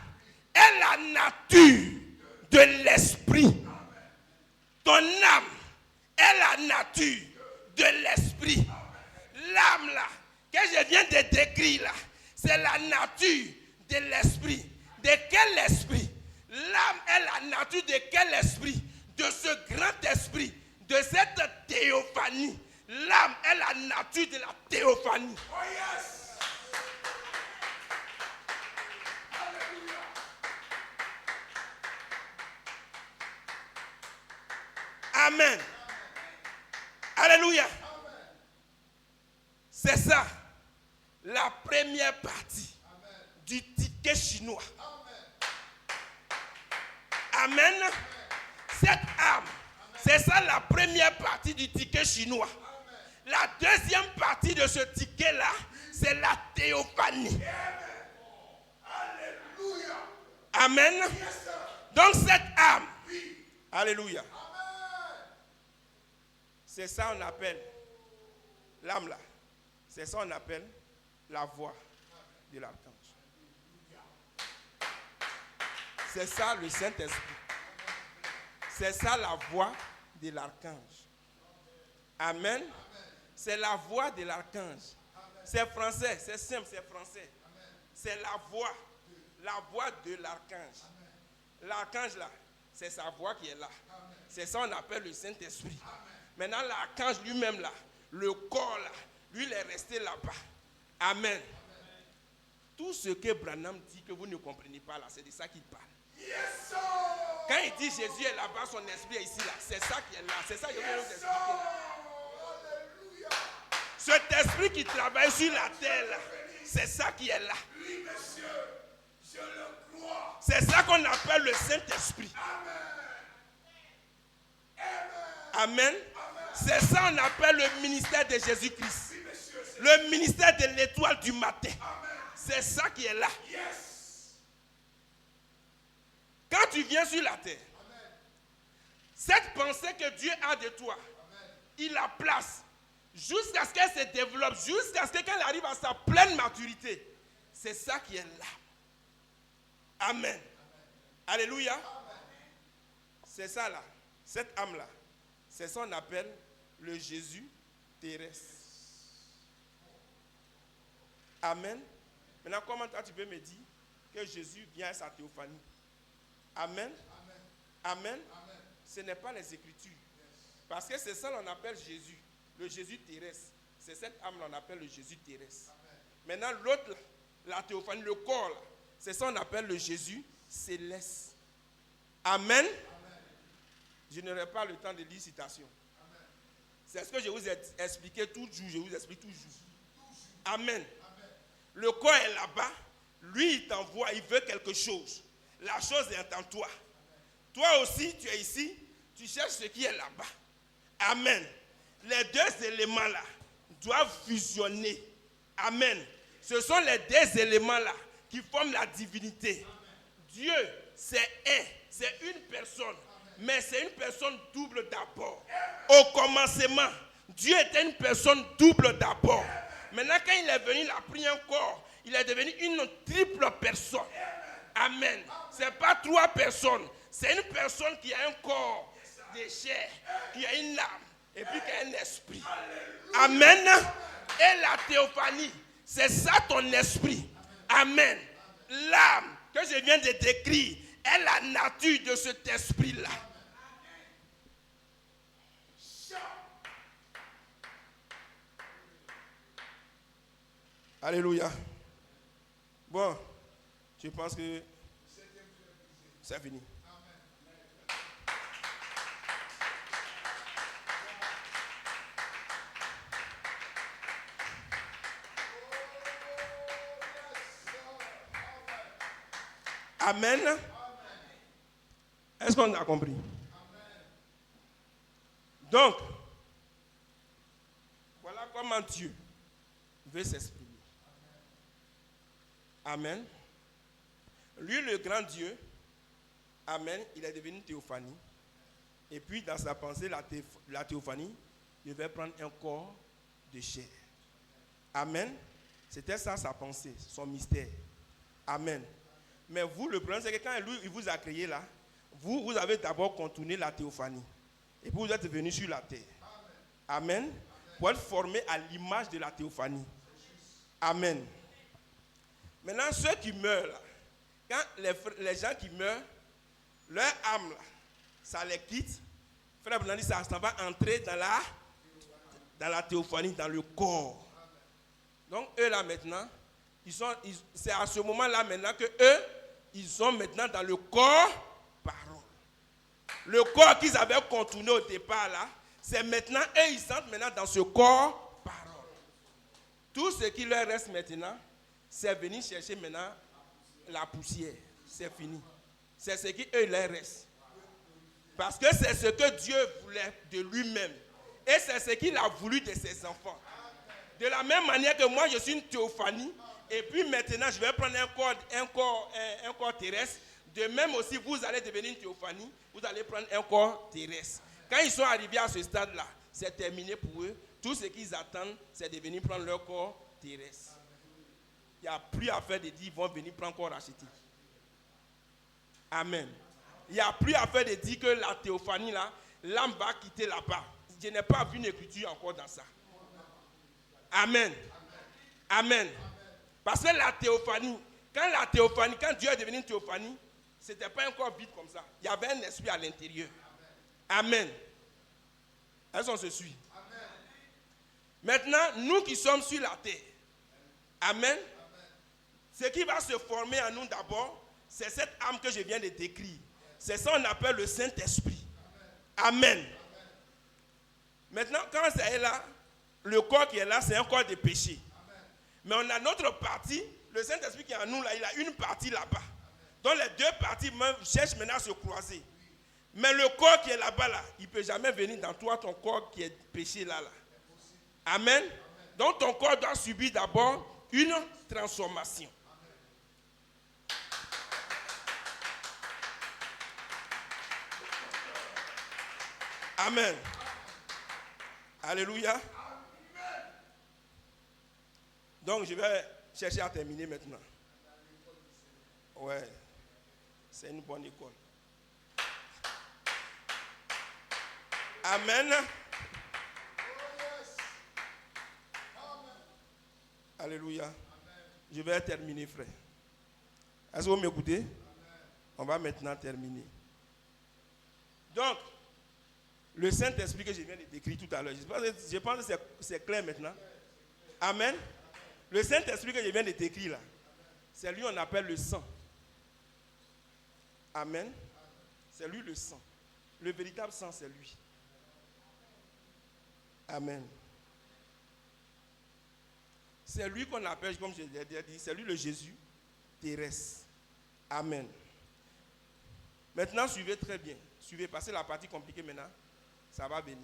est la nature de l'esprit. Ton âme est la nature de l'esprit. L'âme là, que je viens de décrire là, c'est la nature de l'esprit. De quel esprit? L'âme est la nature de quel esprit? De ce grand esprit, de cette théophanie. L'âme est la nature de la théophanie. Oh yes! Amen. Alléluia. C'est ça, la première partie du ticket chinois. Amen. Cette âme, c'est ça la première partie du ticket chinois. La deuxième partie de ce ticket-là, c'est la théophanie. Amen. Donc cette âme, alléluia. C'est ça qu'on appelle l'âme là. C'est ça qu'on appelle la voix de l'archange. C'est ça le Saint-Esprit. C'est ça la voix de l'archange. Amen. C'est la voix de l'archange. C'est français, c'est simple, c'est français. C'est la voix de l'archange. L'archange là, c'est sa voix qui est là. C'est ça qu'on appelle le Saint-Esprit. Maintenant, l'archange lui-même là, le corps là, lui il est resté là-bas. Amen. tout ce que Branham dit que vous ne comprenez pas là, c'est de ça qu'il parle. Quand il dit Jésus est là-bas, son esprit est ici là, c'est ça qui est là, c'est ça que je vais vous expliquer là. Cet esprit qui travaille sur la terre là, c'est ça qui est là. C'est ça qu'on appelle le Saint-Esprit. Amen. C'est ça qu'on appelle le ministère de Jésus-Christ. Le ministère de l'étoile du matin. C'est ça qui est là. Quand tu viens sur la terre, cette pensée que Dieu a de toi, il la place jusqu'à ce qu'elle se développe, jusqu'à ce qu'elle arrive à sa pleine maturité. C'est ça qui est là. Amen. Alléluia. C'est ça là. Cette âme là. C'est ça qu'on appelle le Jésus terrestre. Amen. Maintenant, comment toi tu peux me dire que Jésus vient à sa théophanie? Amen. Amen. Ce n'est pas les Écritures. Parce que c'est ça qu'on appelle Jésus. Le Jésus terrestre. C'est cette âme qu'on appelle le Jésus terrestre. Maintenant, l'autre, la théophanie, le corps, là, c'est ça qu'on appelle le Jésus céleste. Amen. Je n'aurai pas le temps de lire citation. C'est ce que je vous ai expliqué toujours. Je vous explique toujours. Amen. Le corps est là-bas. Lui, il t'envoie, il veut quelque chose. La chose est en toi. Toi aussi, tu es ici. Tu cherches ce qui est là-bas. Amen. Les deux éléments-là doivent fusionner. Amen. Ce sont les deux éléments-là qui forment la divinité. Dieu, c'est un, c'est une personne. Mais c'est une personne double d'abord. Au commencement, Dieu était une personne double d'abord. Maintenant, quand il est venu, il a pris un corps. Il est devenu une triple personne. Amen. Ce n'est pas trois personnes. C'est une personne qui a un corps de chair, qui a une âme, et puis qui a un esprit. Amen. Et la théophanie, c'est ça ton esprit. Amen. L'âme que je viens de décrire est la nature de cet esprit-là. Alléluia. Bon, je pense que c'est fini. Amen. Est-ce qu'on a compris? Donc, voilà comment Dieu veut s'exprimer. Amen. Lui, le grand Dieu, amen, il est devenu théophanie. Et puis, dans sa pensée, la théophanie, il devait prendre un corps de chair. Amen. C'était ça sa pensée, son mystère. Amen. Mais vous, le problème, c'est que quand lui, il vous a créé là, vous avez d'abord contourné la théophanie. Et puis vous êtes venu sur la terre. Amen. Amen. Pour être formé à l'image de la théophanie. Amen. Maintenant, ceux qui meurent là, quand les gens qui meurent, leur âme là, ça les quitte. Frère Blandy, ça va entrer dans la théophanie, dans le corps. Donc eux là maintenant, c'est à ce moment-là maintenant que eux, ils sont maintenant dans le corps parole. Le corps qu'ils avaient contourné au départ là, c'est maintenant, eux ils entrent maintenant dans ce corps parole. Tout ce qui leur reste maintenant, c'est venir chercher maintenant la poussière. C'est fini. C'est ce qui eux leur reste. Parce que c'est ce que Dieu voulait de lui-même. Et c'est ce qu'il a voulu de ses enfants. De la même manière que moi je suis une théophanie, et puis maintenant je vais prendre un corps terrestre. De même aussi vous allez devenir une théophanie, vous allez prendre un corps terrestre. Quand ils sont arrivés à ce stade-là, c'est terminé pour eux. Tout ce qu'ils attendent, c'est de venir prendre leur corps terrestre. Il n'y a plus à faire de dire, ils vont venir prendre corps racheté. Amen. Il n'y a plus à faire de dire que la théophanie, là, l'âme va quitter là-bas. Je n'ai pas vu une écriture encore dans ça. Amen. Amen. Parce que la théophanie, quand Dieu est devenu une théophanie, ce n'était pas un corps vide comme ça. Il y avait un esprit à l'intérieur. Amen. Est-ce qu'on se suit? Amen. Maintenant, nous qui sommes sur la terre, amen. Ce qui va se former en nous d'abord, c'est cette âme que je viens de décrire. C'est ça qu'on appelle le Saint-Esprit. Amen. Maintenant, quand ça est là, le corps qui est là, c'est un corps de péché. Mais on a notre partie, le Saint-Esprit qui est en nous là, il a une partie là-bas. Donc les deux parties cherchent maintenant à se croiser. Mais le corps qui est là-bas, là, il ne peut jamais venir dans toi, ton corps qui est péché là. Amen. Donc ton corps doit subir d'abord une transformation. Amen. Alléluia. Donc je vais chercher à terminer maintenant. Ouais. C'est une bonne école. Amen. Alléluia. Je vais terminer, frère. Est-ce que vous m'écoutez? On va maintenant terminer. Donc, le Saint-Esprit que je viens de décrire tout à l'heure, je pense que c'est clair maintenant. Amen. Le Saint-Esprit que je viens de décrire là, c'est lui qu'on appelle le sang. Amen. C'est lui le sang. Le véritable sang, c'est lui. Amen. C'est lui qu'on appelle, comme je l'ai dit, c'est lui le Jésus terrestre. Amen. Maintenant, suivez très bien. Suivez, passez la partie compliquée maintenant. Ça va venir.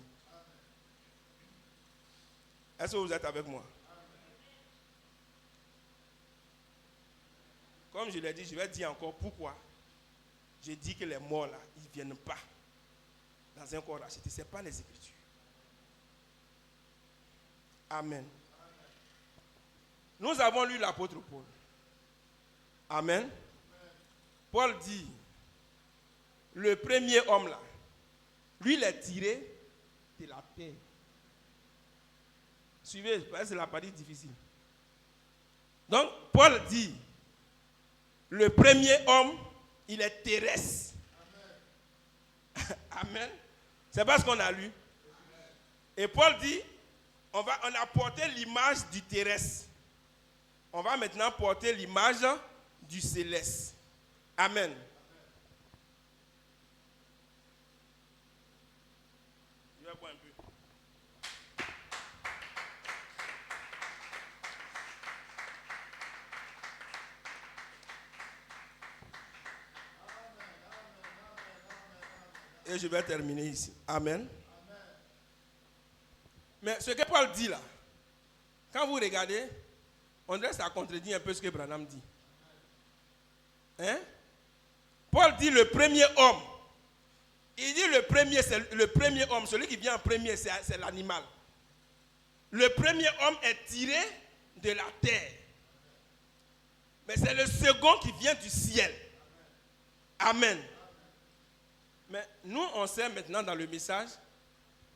Est-ce que vous êtes avec moi? Comme je l'ai dit, je vais dire encore pourquoi. Je dis que les morts là, ils ne viennent pas dans un corps racheté. Ce n'est pas les Écritures. Amen. Nous avons lu l'apôtre Paul. Amen. Paul dit, le premier homme là, lui il est tiré de la terre. Suivez, c'est la partie difficile. Donc, Paul dit, le premier homme, il est terrestre. Amen. Amen. C'est pas ce qu'on a lu. Et Paul dit, on a porté l'image du terrestre. On va maintenant porter l'image du céleste. Amen. Je vais boire un peu. Et je vais terminer ici. Amen. Mais ce que Paul dit là, quand vous regardez, on dirait que ça contredit un peu ce que Branham dit. Hein? Paul dit le premier homme. Il dit le premier, c'est le premier homme, celui qui vient en premier, c'est l'animal. Le premier homme est tiré de la terre. Mais c'est le second qui vient du ciel. Amen. Mais nous, on sait maintenant dans le message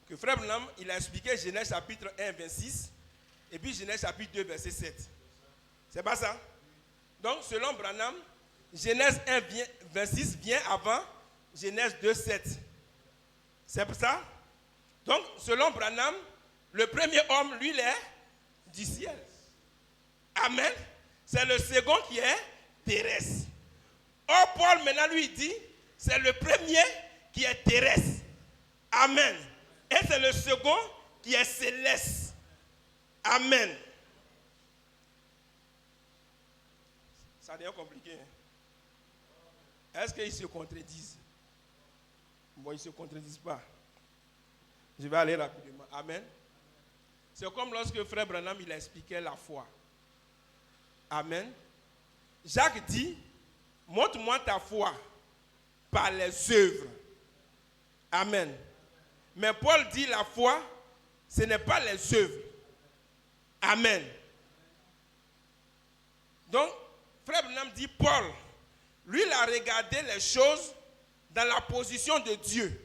que Frère Branham, il a expliqué Genèse chapitre 1, 26, et puis Genèse chapitre 2, verset 7. C'est pas ça? Donc, selon Branham, Genèse 1, 26 vient avant Genèse 2, 7. C'est pour ça? Donc, selon Branham, le premier homme, lui, il est du ciel. Amen. C'est le second qui est terrestre. Or, Paul, maintenant, lui, dit, c'est le premier qui est terrestre. Amen. Et c'est le second qui est céleste. Amen. Ça devient compliqué. Hein? Est-ce qu'ils se contredisent? Bon, ils ne se contredisent pas. Je vais aller rapidement. Amen. C'est comme lorsque Frère Branham il expliquait la foi. Amen. Jacques dit, montre-moi ta foi par les œuvres. Amen. Mais Paul dit la foi, ce n'est pas les œuvres. Amen. Donc, Frère Branham dit, Paul, lui, il a regardé les choses dans la position de Dieu.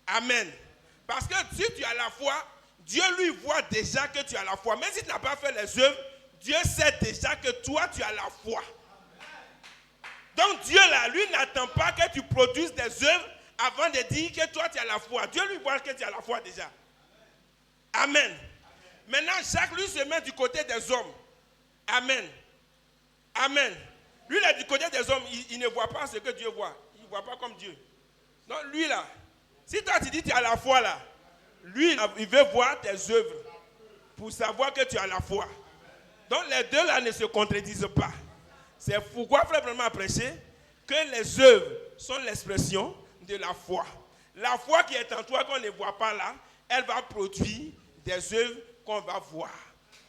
Amen. Parce que si tu as la foi, Dieu lui voit déjà que tu as la foi. Même si tu n'as pas fait les œuvres, Dieu sait déjà que toi, tu as la foi. Donc Dieu, là, lui, n'attend pas que tu produises des œuvres avant de dire que toi, tu as la foi. Dieu lui voit que tu as la foi déjà. Amen. Maintenant, Jacques, lui, se met du côté des hommes. Amen. Amen. Lui, là, du côté des hommes, il ne voit pas ce que Dieu voit. Il ne voit pas comme Dieu. Donc, lui, là, si toi, tu dis que tu as la foi, là, lui, il veut voir tes œuvres pour savoir que tu as la foi. Donc, les deux, là, ne se contredisent pas. C'est pourquoi, frère, vraiment à prêcher que les œuvres sont l'expression de la foi. La foi qui est en toi, qu'on ne voit pas là, elle va produire des œuvres qu'on va voir.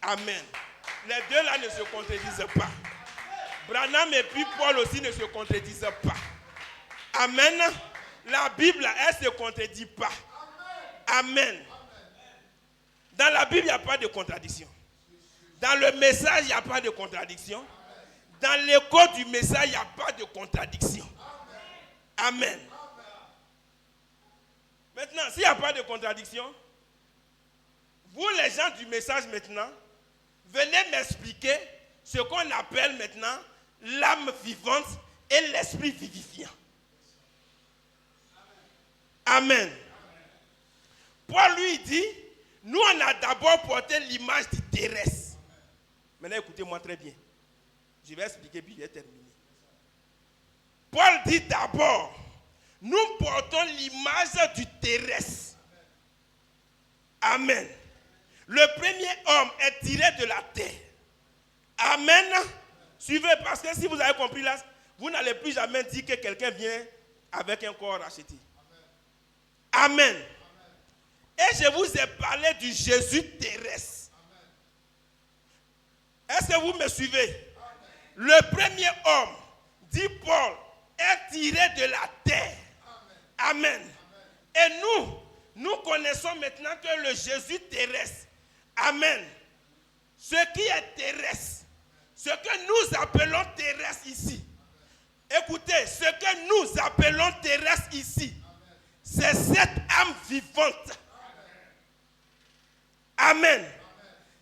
Amen. Les deux là ne se contredisent pas. Branham et puis Paul aussi ne se contredisent pas. Amen. La Bible, elle ne se contredit pas. Amen. Dans la Bible, il n'y a pas de contradiction. Dans le message, il n'y a pas de contradiction. Dans l'écho du message, il n'y a pas de contradiction. Amen. Maintenant, s'il n'y a pas de contradiction, vous les gens du message maintenant, venez m'expliquer ce qu'on appelle maintenant l'âme vivante et l'esprit vivifiant. Amen. Paul lui dit, nous on a d'abord porté l'image du terrestre. Maintenant écoutez-moi très bien. Je vais expliquer puis je vais terminer. Paul dit d'abord, nous portons l'image du terrestre. Amen. Le premier homme est tiré de la terre. Amen. Suivez, parce que si vous avez compris là, vous n'allez plus jamais dire que quelqu'un vient avec un corps racheté. Amen. Et je vous ai parlé du Jésus terrestre. Est-ce que vous me suivez? Le premier homme, dit Paul, est tiré de la terre. Amen. Et nous connaissons maintenant que le Jésus terrestre. Amen. Ce qui est terrestre, ce que nous appelons terrestre ici. Écoutez, ce que nous appelons terrestre ici, c'est cette âme vivante. Amen.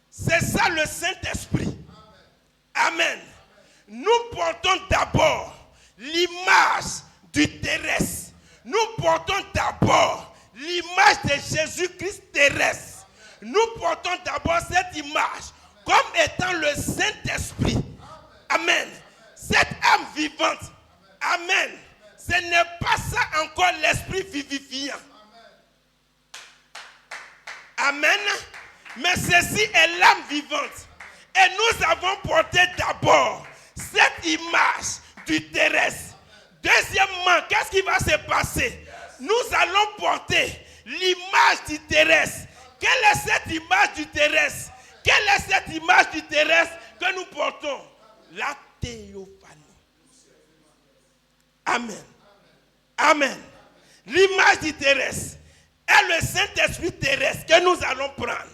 C'est ça le Saint-Esprit. Amen. Nous portons d'abord l'image du terrestre. Nous portons d'abord l'image de Jésus-Christ terrestre. Nous portons d'abord cette image comme étant le Saint-Esprit. Amen. Cette âme vivante. Amen. Ce n'est pas ça encore l'esprit vivifiant. Amen. Mais ceci est l'âme vivante. Et nous avons porté d'abord cette image du terrestre. Deuxièmement, qu'est-ce qui va se passer? Nous allons porter l'image du terrestre. Quelle est cette image du terrestre? Quelle est cette image du terrestre que nous portons? La théophanie. Amen. Amen. L'image du terrestre est le Saint-Esprit terrestre que nous allons prendre.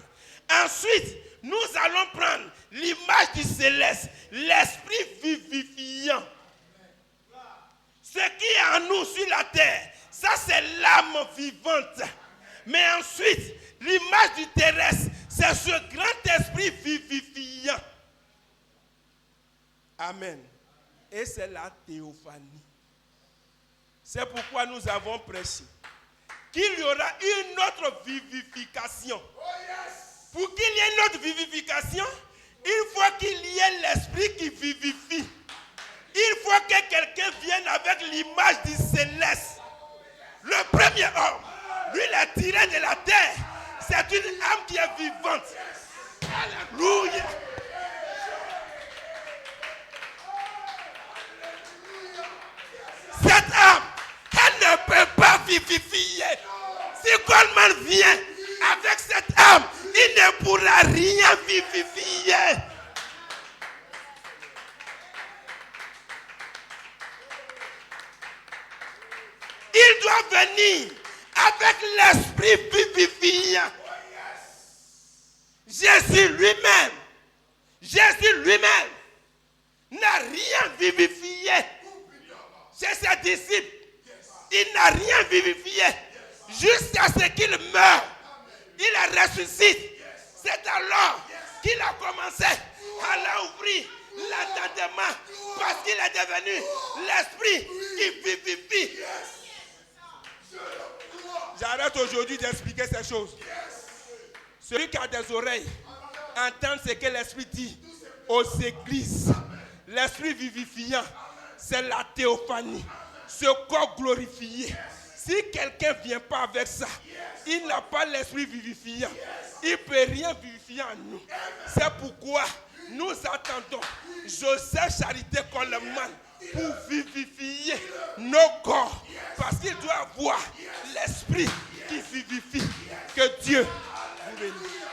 Ensuite, nous allons prendre l'image du céleste, l'esprit vivifiant. Ce qui est en nous sur la terre, ça c'est l'âme vivante. Mais ensuite, l'image du terrestre, c'est ce grand esprit vivifiant. Amen. Et c'est la théophanie. C'est pourquoi nous avons prêché qu'il y aura une autre vivification. Pour qu'il y ait une autre vivification, il faut qu'il y ait l'esprit qui vivifie. Il faut que quelqu'un vienne avec l'image du céleste. Le premier homme, lui, il est tiré de la terre. C'est une âme qui est vivante. Alléluia. Cette âme, elle ne peut pas vivifier. Si Goldman vient avec cette âme, il ne pourra rien vivifier. Il doit venir avec l'esprit vivifiant. Jésus lui-même n'a rien vivifié. Chez ses disciples, il n'a rien vivifié. Jusqu'à ce qu'il meure, il ressuscite. C'est alors qu'il a commencé à l'ouvrir l'entendement parce qu'il est devenu l'esprit qui vivifie. J'arrête aujourd'hui d'expliquer ces choses. Celui qui a des oreilles, entend ce que l'Esprit dit aux églises. L'esprit vivifiant, c'est la théophanie, ce corps glorifié. Si quelqu'un ne vient pas avec ça, il n'a pas l'esprit vivifiant. Il ne peut rien vivifier en nous. C'est pourquoi nous attendons Joseph Charité Coleman pour vivifier nos corps. Parce qu'il doit avoir l'esprit qui vivifie. Que Dieu vous bénisse.